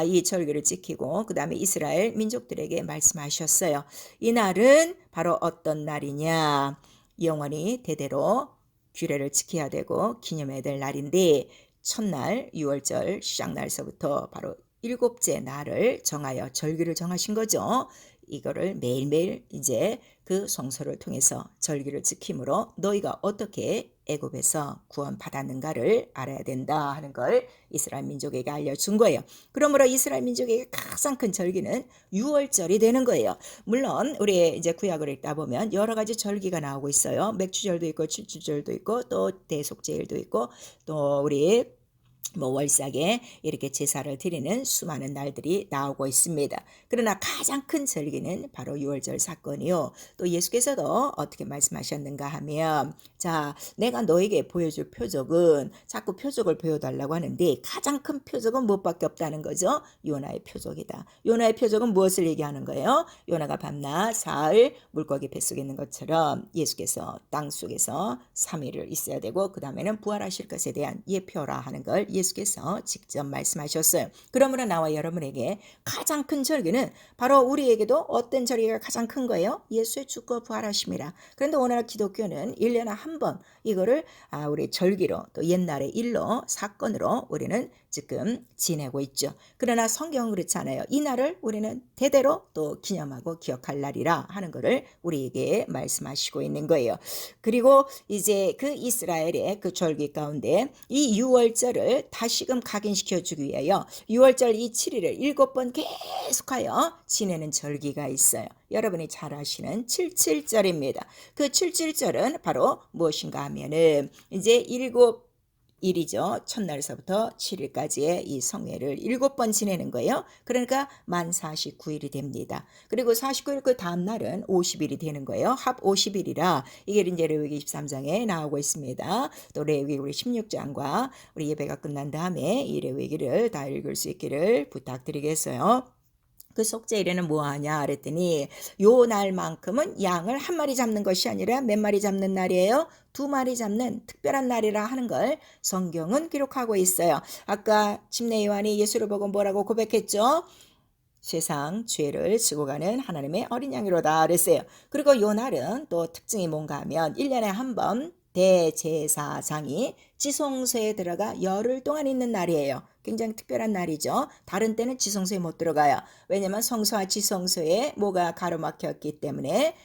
이 절기를 지키고 그 다음에 이스라엘 민족들에게 말씀하셨어요. 이 날은 바로 어떤 날이냐. 영원히 대대로 규례를 지켜야 되고 기념해야 될 날인데 첫날 유월절 시작날서부터 바로 일곱째 날을 정하여 절기를 정하신 거죠. 이거를 매일매일 이제 그 성소를 통해서 절기를 지킴으로 너희가 어떻게 애굽에서 구원받았는가를 알아야 된다 하는 걸 이스라엘 민족에게 알려준 거예요. 그러므로 이스라엘 민족에게 가장 큰 절기는 유월절이 되는 거예요. 물론 우리 이제 구약을 읽다 보면 여러 가지 절기가 나오고 있어요. 맥주절도 있고 칠주절도 있고 또 대속제일도 있고 또 우리 월삭에 이렇게 제사를 드리는 수많은 날들이 나오고 있습니다. 그러나 가장 큰 절기는 바로 유월절 사건이요. 또 예수께서도 어떻게 말씀하셨는가 하면 자, 내가 너에게 보여줄 표적은 자꾸 표적을 보여달라고 하는데 가장 큰 표적은 무엇밖에 없다는 거죠. 요나의 표적이다. 요나의 표적은 무엇을 얘기하는 거예요? 요나가 밤낮 사흘 물고기 뱃속에 있는 것처럼 예수께서 땅속에서 3일을 있어야 되고 그 다음에는 부활하실 것에 대한 예표라 하는 걸 예수께서 직접 말씀하셨어요. 그러므로 나와 여러분에게 가장 큰 절기는 바로 우리에게도 어떤 절기가 가장 큰 거예요? 예수의 죽고 부활하심이라. 그런데 오늘 기독교는 1년에 한 번 이거를 우리 절기로 또 옛날의 일로 사건으로 우리는 지금 지내고 있죠. 그러나 성경은 그렇지 않아요. 이 날을 우리는 대대로 또 기념하고 기억할 날이라 하는 것을 우리에게 말씀하시고 있는 거예요. 그리고 이제 그 이스라엘의 그 절기 가운데 이 유월절을 다시금 각인시켜 주기 위하여 유월절 이 7일을 7번 계속하여 지내는 절기가 있어요. 여러분이 잘 아시는 77절입니다. 그 77절은 바로 무엇인가 하면은 이제 7일이죠. 첫날서부터 7일까지의 이 성회를 7번 지내는 거예요. 그러니까 만 49일이 됩니다. 그리고 49일 그 다음 날은 50일이 되는 거예요. 합 50일이라 이게 이제 레위기 23장에 나오고 있습니다. 또 레위기 우리 16장과 우리 예배가 끝난 다음에 이 레위기를 다 읽을 수 있기를 부탁드리겠어요. 그 속죄일에는 뭐 하냐 그랬더니 요 날만큼은 양을 한 마리 잡는 것이 아니라 몇 마리 잡는 날이에요? 2마리 잡는 특별한 날이라 하는 걸 성경은 기록하고 있어요. 아까 침례 요한이 예수를 보고 뭐라고 고백했죠? 세상 죄를 지고 가는 하나님의 어린 양이로다 그랬어요. 그리고 요 날은 또 특징이 뭔가 하면 1년에 한 번 대제사장이 지성소에 들어가 열흘 동안 있는 날이에요. 굉장히 특별한 날이죠. 다른 때는 지성소에 못 들어가요. 왜냐하면 성소와 지성소에 뭐가 가로막혔기 때문에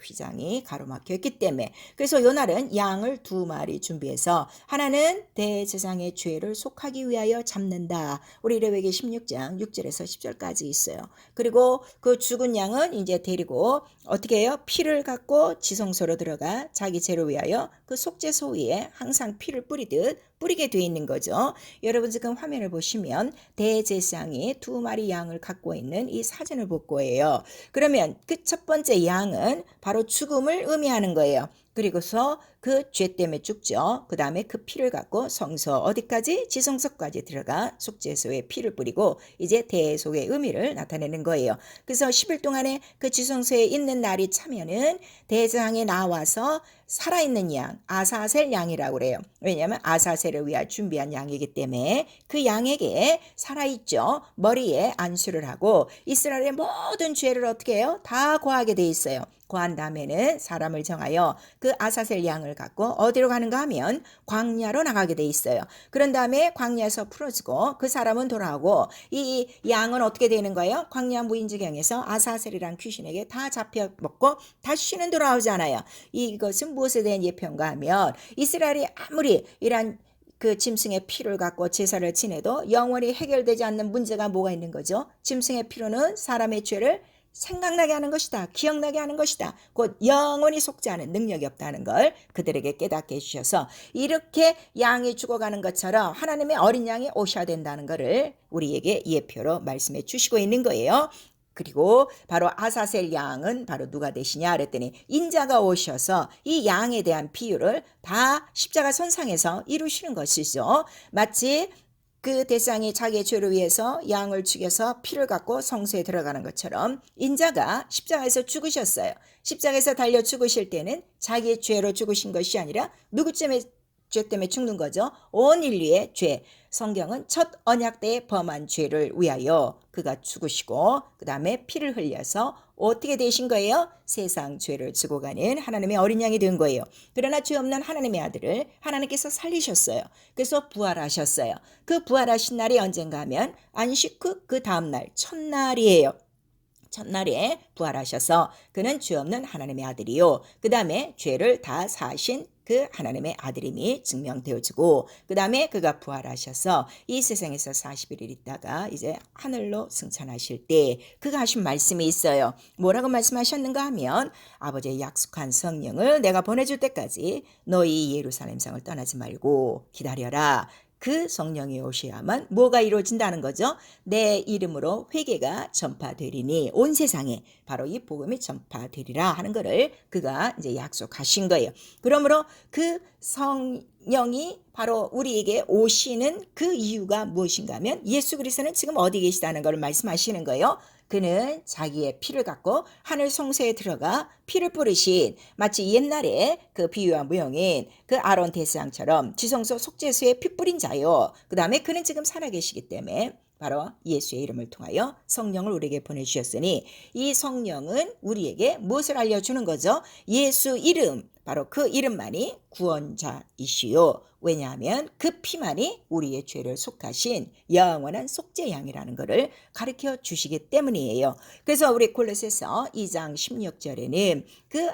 휘장이 가로막혔기 때문에. 그래서 요 날은 양을 2마리 준비해서 하나는 대제사장의 죄를 속하기 위하여 잡는다. 우리 레위기 16장 6절에서 10절까지 있어요. 그리고 그 죽은 양은 이제 데리고 어떻게 해요? 피를 갖고 지성소로 들어가 자기 죄를 위하여 그 속죄소 위에 항상 피를 뿌리게 돼 있는 거죠. 여러분 지금 화면을 보시면 대제사장이 2마리 양을 갖고 있는 이 사진을 볼 거예요. 그러면 그 첫 번째 양은 바로 죽음을 의미하는 거예요. 그리고서 그 죄 때문에 죽죠. 그 다음에 그 피를 갖고 성소 어디까지? 지성소까지 들어가 속죄소에 피를 뿌리고 이제 대속의 의미를 나타내는 거예요. 그래서 10일 동안에 그 지성소에 있는 날이 차면은 대제사장에 나와서 살아있는 양, 아사셀 양이라고 그래요. 왜냐하면 아사셀을 위하여 준비한 양이기 때문에 그 양에게 살아있죠. 머리에 안수를 하고 이스라엘의 모든 죄를 어떻게 해요? 다 고하게 돼 있어요. 고한 다음에는 사람을 정하여 그 아사셀 양을 갖고 어디로 가는가 하면 광야로 나가게 돼 있어요. 그런 다음에 광야에서 풀어지고 그 사람은 돌아오고 이 양은 어떻게 되는 거예요? 광야 무인지경에서 아사셀이란 귀신에게 다 잡혀먹고 다시는 돌아오지 않아요. 이것은 무엇에 대한 예표인가 하면 이스라엘이 아무리 이란 그 짐승의 피를 갖고 제사를 지내도 영원히 해결되지 않는 문제가 뭐가 있는 거죠? 짐승의 피로는 사람의 죄를 생각나게 하는 것이다. 기억나게 하는 것이다. 곧 영원히 속지 않은 능력이 없다는 걸 그들에게 깨닫게 해주셔서 이렇게 양이 죽어가는 것처럼 하나님의 어린 양이 오셔야 된다는 것을 우리에게 예표로 말씀해 주시고 있는 거예요. 그리고 바로 아사셀 양은 바로 누가 되시냐 그랬더니 인자가 오셔서 이 양에 대한 비유를 다 십자가 선상에서 이루시는 것이죠. 마치 그 대상이 자기의 죄를 위해서 양을 죽여서 피를 갖고 성소에 들어가는 것처럼 인자가 십자가에서 죽으셨어요. 십자가에서 달려 죽으실 때는 자기의 죄로 죽으신 것이 아니라 누구 때문에 죄 때문에 죽는 거죠. 온 인류의 죄. 성경은 첫 언약 때에 범한 죄를 위하여 그가 죽으시고 그 다음에 피를 흘려서 어떻게 되신 거예요? 세상 죄를 지고 가는 하나님의 어린 양이 된 거예요. 그러나 죄 없는 하나님의 아들을 하나님께서 살리셨어요. 그래서 부활하셨어요. 그 부활하신 날이 언젠가 하면 안식 후 그 다음 날 첫날이에요. 첫날에 부활하셔서 그는 죄 없는 하나님의 아들이요. 그 다음에 죄를 다 사하신 그 하나님의 아들임이 증명되어지고, 그 다음에 그가 부활하셔서 이 세상에서 40일 있다가 이제 하늘로 승천하실 때 그가 하신 말씀이 있어요. 뭐라고 말씀하셨는가 하면, 아버지의 약속한 성령을 내가 보내줄 때까지 너희 예루살렘 성을 떠나지 말고 기다려라. 그 성령이 오셔야만 뭐가 이루어진다는 거죠? 내 이름으로 회개가 전파되리니 온 세상에 바로 이 복음이 전파되리라 하는 것을 그가 이제 약속하신 거예요. 그러므로 그 성령이 바로 우리에게 오시는 그 이유가 무엇인가 하면 예수 그리스도는 지금 어디 계시다는 걸 말씀하시는 거예요. 그는 자기의 피를 갖고 하늘 성소에 들어가 피를 뿌리신, 마치 옛날에 그 비유와 무용인 그 아론 대제사장처럼 지성소 속죄소에 피 뿌린 자요. 그 다음에 그는 지금 살아계시기 때문에 바로 예수의 이름을 통하여 성령을 우리에게 보내주셨으니, 이 성령은 우리에게 무엇을 알려주는 거죠? 예수 이름, 바로 그 이름만이 구원자이시요. 왜냐하면 그 피만이 우리의 죄를 속하신 영원한 속죄양이라는 것을 가르쳐 주시기 때문이에요. 그래서 우리 골로새서 2장 16절에는 그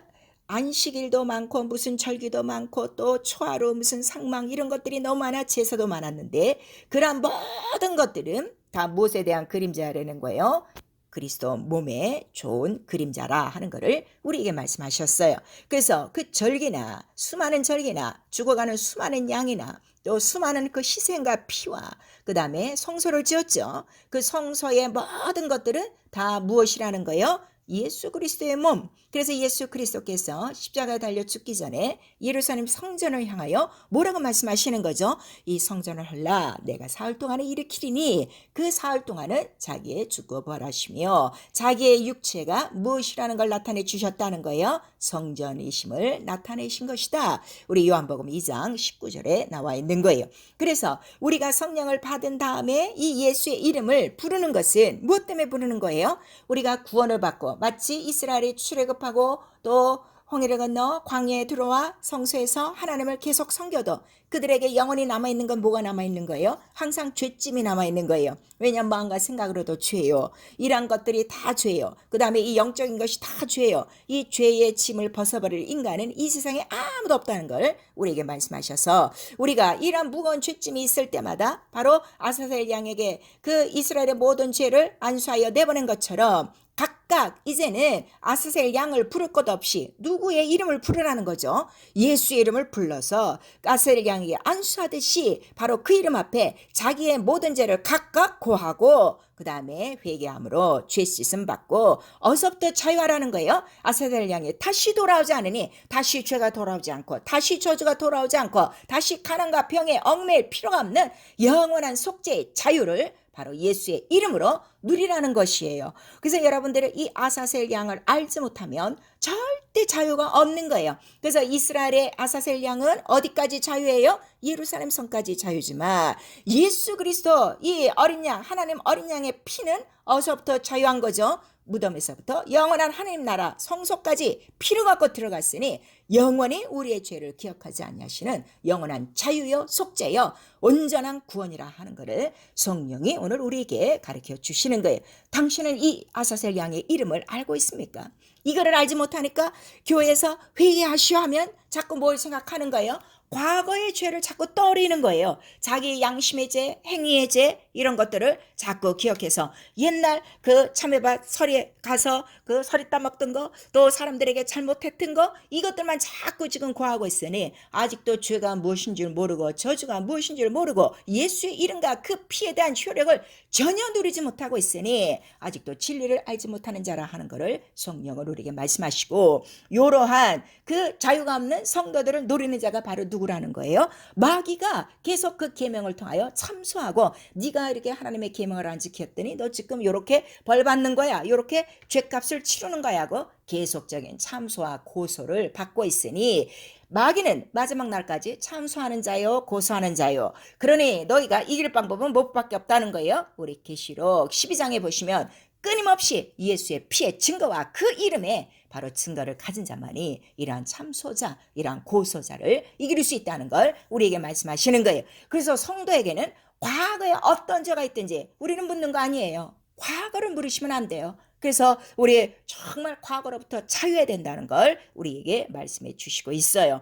안식일도 많고 무슨 절기도 많고 또 초하루 무슨 상망 이런 것들이 너무 많아, 제사도 많았는데 그러한 모든 것들은 다 무엇에 대한 그림자라는 거예요? 그리스도 몸에 좋은 그림자라 하는 것을 우리에게 말씀하셨어요. 그래서 그 절기나 수많은 절기나 죽어가는 수많은 양이나 또 수많은 그 희생과 피와 그 다음에 성소를 지었죠. 그 성소의 모든 것들은 다 무엇이라는 거예요? 예수 그리스도의 몸. 그래서 예수 그리스도께서 십자가에 달려 죽기 전에 예루살렘 성전을 향하여 뭐라고 말씀하시는 거죠? 이 성전을 헐라 내가 사흘 동안에 일으키리니, 그 사흘 동안은 자기의 죽고 부활하시며 자기의 육체가 무엇이라는 걸 나타내 주셨다는 거예요. 성전이심을 나타내신 것이다. 우리 요한복음 2장 19절에 나와 있는 거예요. 그래서 우리가 성령을 받은 다음에 이 예수의 이름을 부르는 것은 무엇 때문에 부르는 거예요? 우리가 구원을 받고 마치 이스라엘이 출애굽하고 또 홍해를 건너 광야에 들어와 성소에서 하나님을 계속 섬겨도 그들에게 영원히 남아있는 건 뭐가 남아있는 거예요? 항상 죄짐이 남아있는 거예요. 왜냐하면 마음과 생각으로도 죄예요. 이러한 것들이 다 죄예요. 그 다음에 이 영적인 것이 다 죄예요. 이 죄의 짐을 벗어버릴 인간은 이 세상에 아무도 없다는 걸 우리에게 말씀하셔서, 우리가 이러한 무거운 죄짐이 있을 때마다 바로 아사셀 양에게 그 이스라엘의 모든 죄를 안수하여 내보낸 것처럼 각각 이제는 아사셀 양을 부를 것 없이 누구의 이름을 부르라는 거죠. 예수의 이름을 불러서 아사셀 양에게 안수하듯이 바로 그 이름 앞에 자기의 모든 죄를 각각 고하고 그 다음에 회개함으로 죄 씻음 받고 어서부터 자유하라는 거예요. 아사셀 양이 다시 돌아오지 않으니, 다시 죄가 돌아오지 않고 다시 저주가 돌아오지 않고 다시 가난과 병에 얽매일 필요가 없는 영원한 속죄의 자유를 바로 예수의 이름으로 누리라는 것이에요. 그래서 여러분들은 이 아사셀 양을 알지 못하면 절대 자유가 없는 거예요. 그래서 이스라엘의 아사셀 양은 어디까지 자유예요? 예루살렘 성까지 자유지만 예수 그리스도 이 어린 양, 하나님 어린 양의 피는 어디서부터 자유한 거죠? 무덤에서부터 영원한 하나님 나라 성소까지 피를 갖고 들어갔으니 영원히 우리의 죄를 기억하지 아니하시는 영원한 자유요 속죄요 온전한 구원이라 하는 것을 성령이 오늘 우리에게 가르쳐 주시는 거예요. 당신은 이 아사셀 양의 이름을 알고 있습니까? 이거를 알지 못하니까 교회에서 회개하시오 하면 자꾸 뭘 생각하는 거예요? 과거의 죄를 자꾸 떠올리는 거예요. 자기 양심의 죄, 행위의 죄 이런 것들을 자꾸 기억해서 옛날 그 참외밭 서리에 가서 그 서리 따먹던 거, 또 사람들에게 잘못했던 거, 이것들만 자꾸 지금 고하고 있으니 아직도 죄가 무엇인 줄 모르고 저주가 무엇인 줄 모르고 예수의 이름과 그 피에 대한 효력을 전혀 누리지 못하고 있으니 아직도 진리를 알지 못하는 자라 하는 것을 성령을 우리에게 말씀하시고, 이러한 그 자유가 없는 성도들을 노리는 자가 바로 누구라는 거예요? 마귀가 계속 그 계명을 통하여 참소하고, 네가 이렇게 하나님의 계명을 안 지켰더니 너 지금 이렇게 벌 받는 거야, 이렇게 죄값을 치르는 거야 하고 계속적인 참소와 고소를 받고 있으니, 마귀는 마지막 날까지 참소하는 자요 고소하는 자요. 그러니 너희가 이길 방법은 무엇밖에 없다는 거예요. 우리 계시록 12장에 보시면 끊임없이 예수의 피의 증거와 그 이름에 바로 증거를 가진 자만이 이러한 참소자, 이러한 고소자를 이길 수 있다는 걸 우리에게 말씀하시는 거예요. 그래서 성도에게는 과거에 어떤 죄가 있든지 우리는 묻는 거 아니에요. 과거를 물으시면 안 돼요. 그래서 우리 정말 과거로부터 자유해야 된다는 걸 우리에게 말씀해 주시고 있어요.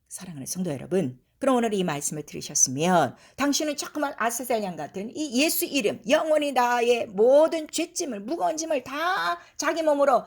사랑하는 성도 여러분, 그럼 오늘 이 말씀을 들으셨으면 당신은 정말 아사셀 양 같은 이 예수 이름, 영원히 나의 모든 죄짐을, 무거운 짐을 다 자기 몸으로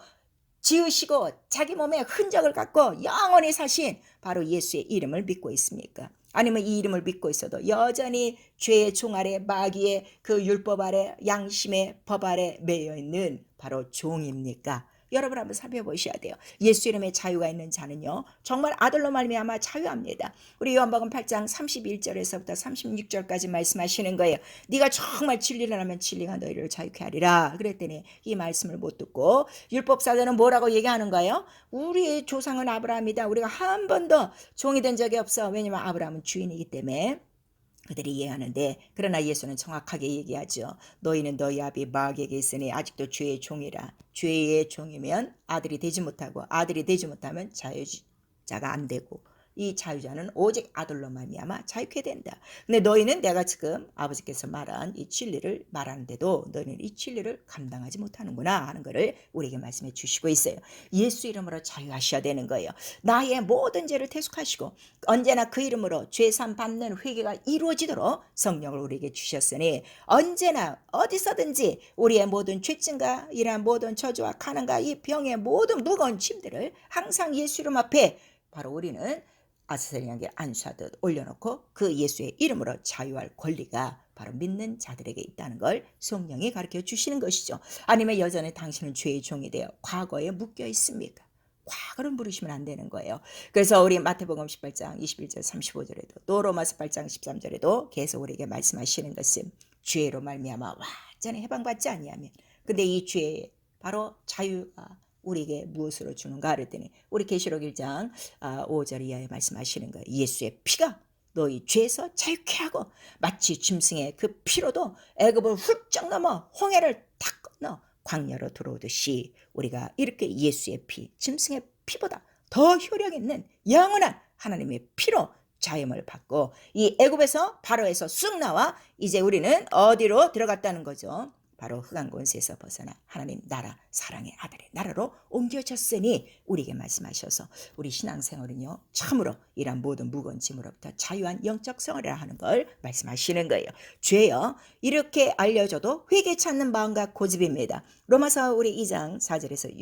지으시고 자기 몸에 흔적을 갖고 영원히 사신 바로 예수의 이름을 믿고 있습니까? 아니면 이 이름을 믿고 있어도 여전히 죄의 종 아래, 마귀의 그 율법 아래, 양심의 법 아래 매여 있는 바로 종입니까? 여러분 한번 살펴보셔야 돼요. 예수 이름에 자유가 있는 자는요, 정말 아들로 말미암아 자유합니다. 우리 요한복음 8장 31절에서부터 36절까지 말씀하시는 거예요. 네가 정말 진리를 하면 진리가 너희를 자유케 하리라. 그랬더니 이 말씀을 못 듣고 율법사들은 뭐라고 얘기하는 거예요? 우리의 조상은 아브라함이다. 우리가 한 번도 종이 된 적이 없어. 왜냐면 아브라함은 주인이기 때문에. 그들이 이해하는데, 그러나 예수는 정확하게 얘기하죠. 너희는 너희 아비 마귀에게 있으니 아직도 죄의 종이라. 죄의 종이면 아들이 되지 못하고, 아들이 되지 못하면 자유자가 안 되고, 이 자유자는 오직 아들로 말미암아 자유케 된다. 근데 너희는 내가 지금 아버지께서 말한 이 진리를 말하는데도 너희는 이 진리를 감당하지 못하는구나 하는 것을 우리에게 말씀해 주시고 있어요. 예수 이름으로 자유하셔야 되는 거예요. 나의 모든 죄를 대속하시고 언제나 그 이름으로 죄산 받는 회개가 이루어지도록 성령을 우리에게 주셨으니 언제나 어디서든지 우리의 모든 죄증과 이러한 모든 저주와 가난과 이 병의 모든 무거운 짐들을 항상 예수 이름 앞에 바로 우리는 아사셀 양에게 안수하듯 올려놓고 그 예수의 이름으로 자유할 권리가 바로 믿는 자들에게 있다는 걸 성령이 가르쳐 주시는 것이죠. 아니면 여전히 당신은 죄의 종이 되어 과거에 묶여 있습니까? 과거를 물으시면 안 되는 거예요. 그래서 우리 마태복음 18장 21절 35절에도 또 로마서 8장 13절에도 계속 우리에게 말씀하시는 것은 죄로 말미암아 완전히 해방받지 아니하면, 근데 이 죄에 바로 자유가 우리에게 무엇으로 주는가 그랬더니 우리 계시록 1장 5절 이하에 말씀하시는 거예요. 예수의 피가 너희 죄에서 자유케 하고 마치 짐승의 그 피로도 애굽을 훌쩍 넘어 홍해를 탁 건너 광야로 들어오듯이 우리가 이렇게 예수의 피, 짐승의 피보다 더 효력 있는 영원한 하나님의 피로 자임을 받고 이 애굽에서 바로에서 쑥 나와 이제 우리는 어디로 들어갔다는 거죠? 바로 흑암 권세에서 벗어나 하나님 나라, 사랑의 아들의 나라로 옮겨졌으니 우리에게 말씀하셔서 우리 신앙생활은요 참으로 이런 모든 무거운 짐으로부터 자유한 영적 생활이라 하는 걸 말씀하시는 거예요. 죄요 이렇게 알려줘도 회개 찾는 마음과 고집입니다. 로마서 우리 2장 4절에서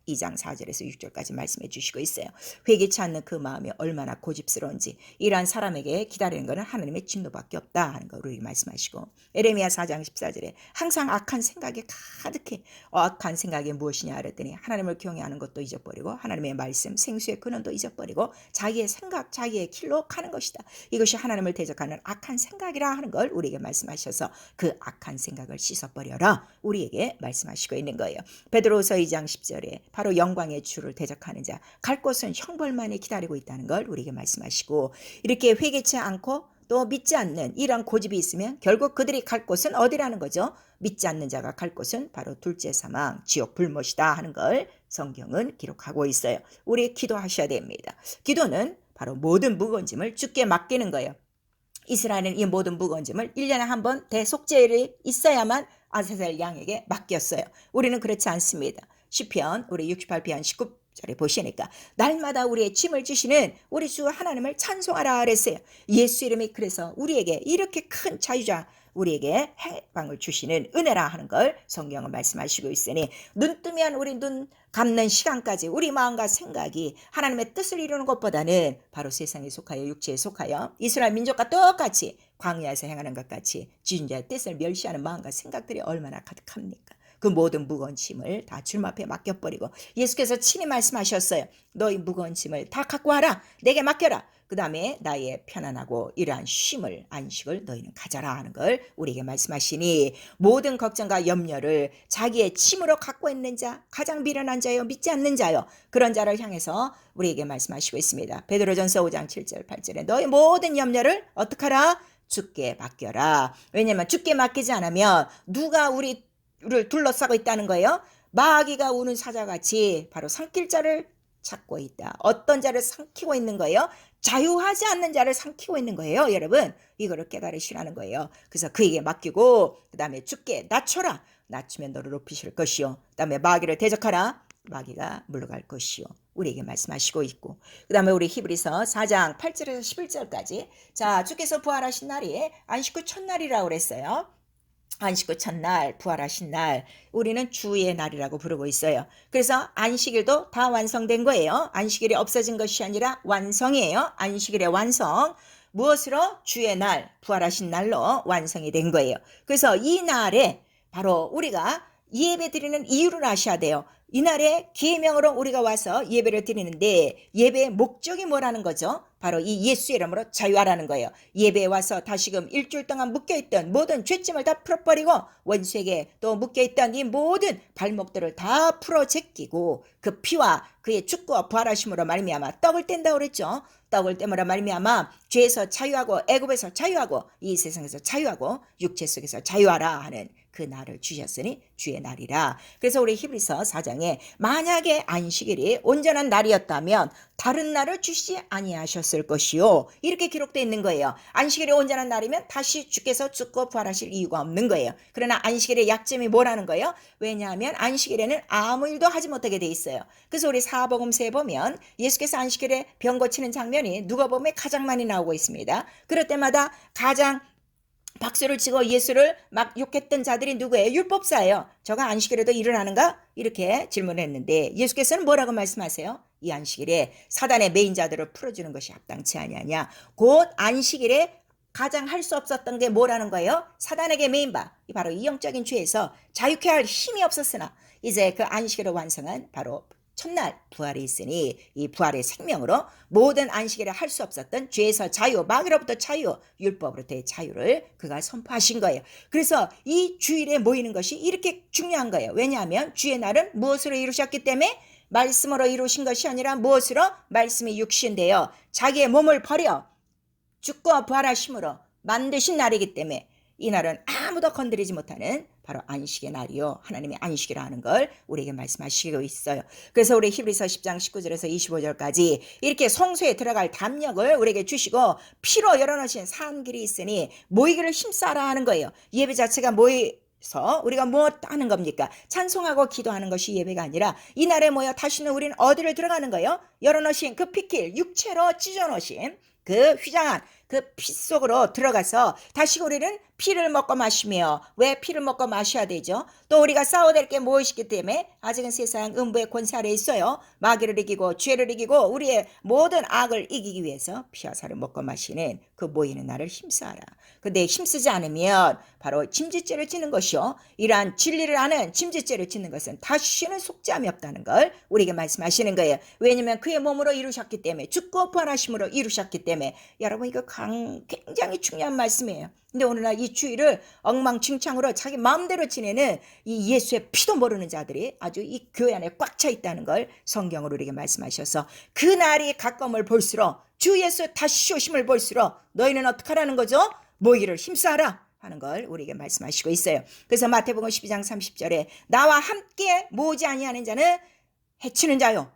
2장 4절에서 6절까지 말씀해 주시고 있어요. 회개치 않는 그 마음이 얼마나 고집스러운지 이러한 사람에게 기다리는 것은 하나님의 진노밖에 없다 하는 걸 우리에게 말씀하시고, 에레미야 4장 14절에 항상 악한 생각에 가득해. 악한 생각이 무엇이냐 그랬더니 하나님을 경외하는 것도 잊어버리고 하나님의 말씀 생수의 근원도 잊어버리고 자기의 생각 자기의 길로 가는 것이다. 이것이 하나님을 대적하는 악한 생각이라 하는 걸 우리에게 말씀하셔서 그 악한 생각을 씻어버려라 우리에게 말씀하시고 있는 거예요. 베드로후서 2장 10절에 바로 영광의 주를 대적하는 자 갈 곳은 형벌만이 기다리고 있다는 걸 우리에게 말씀하시고, 이렇게 회개치 않고 또 믿지 않는 이런 고집이 있으면 결국 그들이 갈 곳은 어디라는 거죠? 믿지 않는 자가 갈 곳은 바로 둘째 사망 지옥 불못이다 하는 걸 성경은 기록하고 있어요. 우리 기도하셔야 됩니다. 기도는 바로 모든 무거운 짐을 주께 맡기는 거예요. 이스라엘은 이 모든 무거운 짐을 1년에 한 번 대속죄일이 있어야만 아사셀 양에게 맡겼어요. 우리는 그렇지 않습니다. 시편 우리 68편 19절에 보시니까 날마다 우리의 짐을 지시는 우리 주 하나님을 찬송하라 그랬어요. 예수 이름이 그래서 우리에게 이렇게 큰 자유자 우리에게 해방을 주시는 은혜라 하는 걸 성경은 말씀하시고 있으니 눈 뜨면 우리 눈 감는 시간까지 우리 마음과 생각이 하나님의 뜻을 이루는 것보다는 바로 세상에 속하여 육체에 속하여 이스라엘 민족과 똑같이 광야에서 행하는 것 같이 지존자의 뜻을 멸시하는 마음과 생각들이 얼마나 가득합니까? 그 모든 무거운 짐을 다 주님 앞에 맡겨버리고 예수께서 친히 말씀하셨어요. 너희 무거운 짐을 다 갖고 와라. 내게 맡겨라. 그 다음에 나의 편안하고 이러한 쉼을 안식을 너희는 가져라 하는 걸 우리에게 말씀하시니 모든 걱정과 염려를 자기의 짐으로 갖고 있는 자 가장 미련한 자요 믿지 않는 자요 그런 자를 향해서 우리에게 말씀하시고 있습니다. 베드로전서 5장 7절 8절에 너희 모든 염려를 어떻게 하라? 주께 맡겨라. 왜냐하면 주께 맡기지 않으면 누가 우리를 둘러싸고 있다는 거예요. 마귀가 우는 사자같이 바로 산길자를 찾고 있다. 어떤 자를 삼키고 있는 거예요? 자유하지 않는 자를 삼키고 있는 거예요. 여러분 이거를 깨달으시라는 거예요. 그래서 그에게 맡기고 그 다음에 주께 낮춰라. 낮추면 너를 높이실 것이요. 그 다음에 마귀를 대적하라. 마귀가 물러갈 것이요. 우리에게 말씀하시고 있고 그 다음에 우리 히브리서 4장 8절에서 11절까지 자 주께서 부활하신 날이 안식 후 첫날이라고 그랬어요. 안식 후 첫날 부활하신 날 우리는 주의 날이라고 부르고 있어요. 그래서 안식일도 다 완성된 거예요. 안식일이 없어진 것이 아니라 완성이에요. 안식일의 완성 무엇으로? 주의 날 부활하신 날로 완성이 된 거예요. 그래서 이 날에 바로 우리가 예배 드리는 이유를 아셔야 돼요. 이날에 계명으로 우리가 와서 예배를 드리는데 예배의 목적이 뭐라는 거죠? 바로 이 예수의 이름으로 자유하라는 거예요. 예배에 와서 다시금 일주일 동안 묶여있던 모든 죄짐을 다 풀어버리고 원수에게 또 묶여있던 이 모든 발목들을 다 풀어 제끼고 그 피와 그의 죽고 부활하심으로 말미암아 떡을 뗀다고 그랬죠. 떡을 떼므로 말미암아 죄에서 자유하고 애굽에서 자유하고 이 세상에서 자유하고 육체 속에서 자유하라 하는 그 날을 주셨으니 주의 날이라. 그래서 우리 히브리서 4장에 만약에 안식일이 온전한 날이었다면 다른 날을 주시지 아니하셨을 것이요. 이렇게 기록되어 있는 거예요. 안식일이 온전한 날이면 다시 주께서 죽고 부활하실 이유가 없는 거예요. 그러나 안식일의 약점이 뭐라는 거예요? 왜냐하면 안식일에는 아무 일도 하지 못하게 돼 있어요. 그래서 우리 사복음서에 보면 예수께서 안식일에 병 고치는 장면이 누가복음에 가장 많이 나오고 있습니다. 그럴 때마다 가장 박수를 치고 예수를 막 욕했던 자들이 누구예요? 율법사예요. 저가 안식일에도 일을 하는가? 이렇게 질문했는데 예수께서는 뭐라고 말씀하세요? 이 안식일에 사단의 메인 자들을 풀어주는 것이 합당치 아니하냐. 곧 안식일에 가장 할 수 없었던 게 뭐라는 거예요? 사단에게 메인바. 바로 이 영적인 죄에서 자유케 할 힘이 없었으나 이제 그 안식일을 완성한 바로 첫날 부활이 있으니 이 부활의 생명으로 모든 안식일에 할 수 없었던 죄에서 자유, 마귀로부터 자유, 율법으로부터의 자유를 그가 선포하신 거예요. 그래서 이 주일에 모이는 것이 이렇게 중요한 거예요. 왜냐하면 주의 날은 무엇으로 이루셨기 때문에 말씀으로 이루신 것이 아니라 무엇으로? 말씀이 육신되어 자기의 몸을 버려 죽고 부활하심으로 만드신 날이기 때문에 이 날은 아무도 건드리지 못하는 바로 안식의 날이요. 하나님의 안식이라 하는 걸 우리에게 말씀하시고 있어요. 그래서 우리 히브리서 10장 19절에서 25절까지 이렇게 성소에 들어갈 담력을 우리에게 주시고 피로 열어놓으신 산길이 있으니 모이기를 힘써라 하는 거예요. 예배 자체가 모여서 우리가 무엇 하는 겁니까? 찬송하고 기도하는 것이 예배가 아니라 이 날에 모여 다시는 우리는 어디를 들어가는 거예요? 열어놓으신 그 피길 육체로 찢어놓으신 그 휘장한 그 피 속으로 들어가서 다시 우리는 피를 먹고 마시며 왜 피를 먹고 마셔야 되죠? 또 우리가 싸워야 될 게 무엇이기 때문에 아직은 세상 음부의 권세 아래 있어요. 마귀를 이기고 죄를 이기고 우리의 모든 악을 이기기 위해서 피와 살을 먹고 마시는 그 모이는 날을 힘써라. 근데 힘쓰지 않으면 바로 짐짓죄를 짓는 것이요. 이러한 진리를 아는 짐짓죄를 짓는 것은 다시는 속죄함이 없다는 걸 우리에게 말씀하시는 거예요. 왜냐하면 그의 몸으로 이루셨기 때문에 죽고 부활하심으로 이루셨기 때문에 여러분 이거 굉장히 중요한 말씀이에요. 근데 오늘날 이 주일을 엉망진창으로 자기 마음대로 지내는 이 예수의 피도 모르는 자들이 아주 이 교회 안에 꽉 차 있다는 걸 성경으로 우리에게 말씀하셔서 그 날이 가까움을 볼수록 주 예수 다시 오심을 볼수록 너희는 어떻게 하라는 거죠? 모이기를 힘써라 하는 걸 우리에게 말씀하시고 있어요. 그래서 마태복음 12장 30절에 나와 함께 모으지 아니하는 자는 해치는 자요.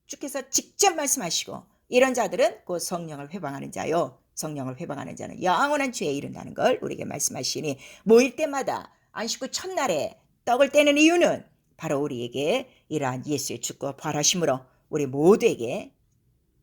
주께서 직접 말씀하시고 이런 자들은 곧 성령을 회방하는 자요. 성령을 회방하는 자는 영원한 죄에 이른다는 걸 우리에게 말씀하시니 모일 때마다 안식 후 첫날에 떡을 떼는 이유는 바로 우리에게 이러한 예수의 죽고 부활하심으로 우리 모두에게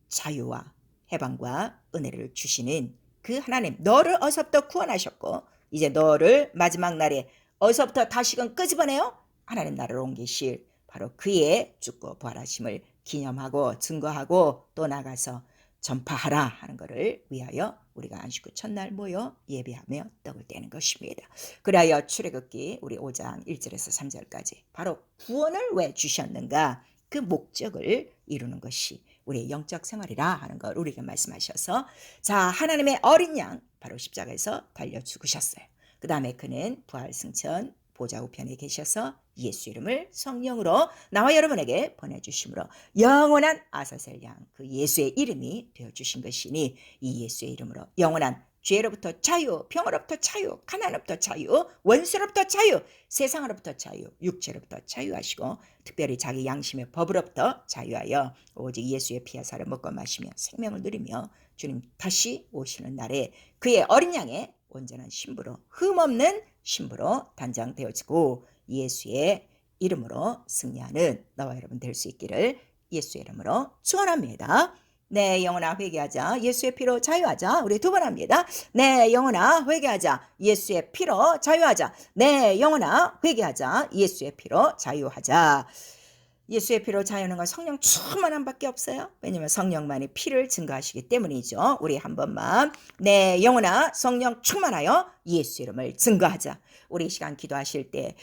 자유와 해방과 은혜를 주시는 그 하나님 너를 어서부터 구원하셨고 이제 너를 마지막 날에 어서부터 다시금 끄집어내요 하나님 나라로 옮기실 바로 그의 죽고 부활하심을 기념하고 증거하고 또 나가서 전파하라 하는 것을 위하여 우리가 안식 후 첫날 모여 예배하며 떡을 떼는 것입니다. 그리하여 출애굽기 우리 5장 1절에서 3절까지 바로 구원을 왜 주셨는가 그 목적을 이루는 것이 우리의 영적 생활이라 하는 걸 우리에게 말씀하셔서 자 하나님의 어린 양 바로 십자가에서 달려 죽으셨어요. 그 다음에 그는 부활 승천 보좌 우편에 계셔서 예수 이름을 성령으로 나와 여러분에게 보내주심으로 영원한 아사셀 양 그 예수의 이름이 되어주신 것이니 이 예수의 이름으로 영원한 죄로부터 자유, 병으로부터 자유, 가난으로부터 자유, 원수로부터 자유, 세상으로부터 자유, 육체로부터 자유하시고 특별히 자기 양심의 법으로부터 자유하여 오직 예수의 피와 살을 먹고 마시며 생명을 누리며 주님 다시 오시는 날에 그의 어린 양의 온전한 신부로 흠없는 신부로 단장되어지고 예수의 이름으로 승리하는 나와 여러분 될 수 있기를 예수의 이름으로 축원합니다. 내 영혼아 회개하자. 예수의 피로 자유하자. 우리 두 번 합니다. 내 영혼아 회개하자. 예수의 피로 자유하자. 내 영혼아 회개하자. 예수의 피로 자유하자. 예수의 피로 자유하는 건 성령 충만함밖에 없어요. 왜냐하면 성령만이 피를 증거하시기 때문이죠. 우리 한 번만 내 영혼아 성령 충만하여 예수 이름을 증거하자. 우리 시간 기도하실 때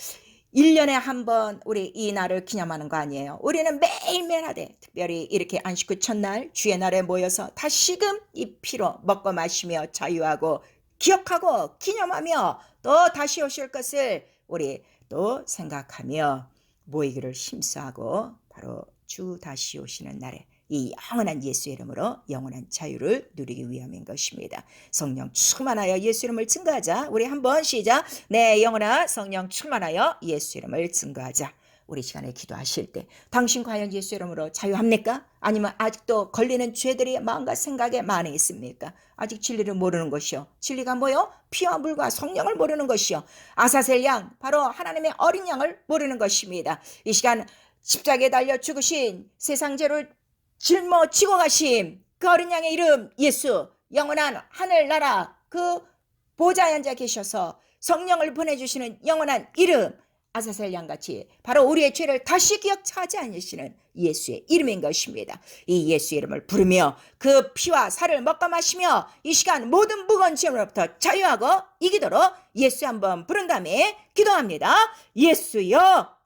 1년에 한 번 우리 이 날을 기념하는 거 아니에요. 우리는 매일매일 하되 특별히 이렇게 안식 후 첫날 주의 날에 모여서 다시금 이 피로 먹고 마시며 자유하고 기억하고 기념하며 또 다시 오실 것을 우리 또 생각하며 모이기를 힘써하고 바로 주 다시 오시는 날에 이 영원한 예수 이름으로 영원한 자유를 누리기 위함인 것입니다. 성령 충만하여 예수 이름을 증거하자. 우리 한번 시작. 내 영혼아 성령 충만하여 예수 이름을 증거하자. 우리 시간에 기도하실 때 당신 과연 예수 이름으로 자유합니까? 아니면 아직도 걸리는 죄들이 마음과 생각에 많이 있습니까? 아직 진리를 모르는 것이요. 진리가 뭐요? 피와 물과 성령을 모르는 것이요. 아사셀 양 바로 하나님의 어린 양을 모르는 것입니다. 이 시간 십자가에 달려 죽으신 세상 죄를 짊어지고 가심 그 어린 양의 이름 예수 영원한 하늘나라 그 보좌에 앉아 계셔서 성령을 보내주시는 영원한 이름 아사셀 양같이 바로 우리의 죄를 다시 기억하지 않으시는 예수의 이름인 것입니다. 이 예수 이름을 부르며 그 피와 살을 먹고 마시며 이 시간 모든 무거운 짐으로부터 자유하고 이기도록 예수 한번 부른 다음에 기도합니다. 예수여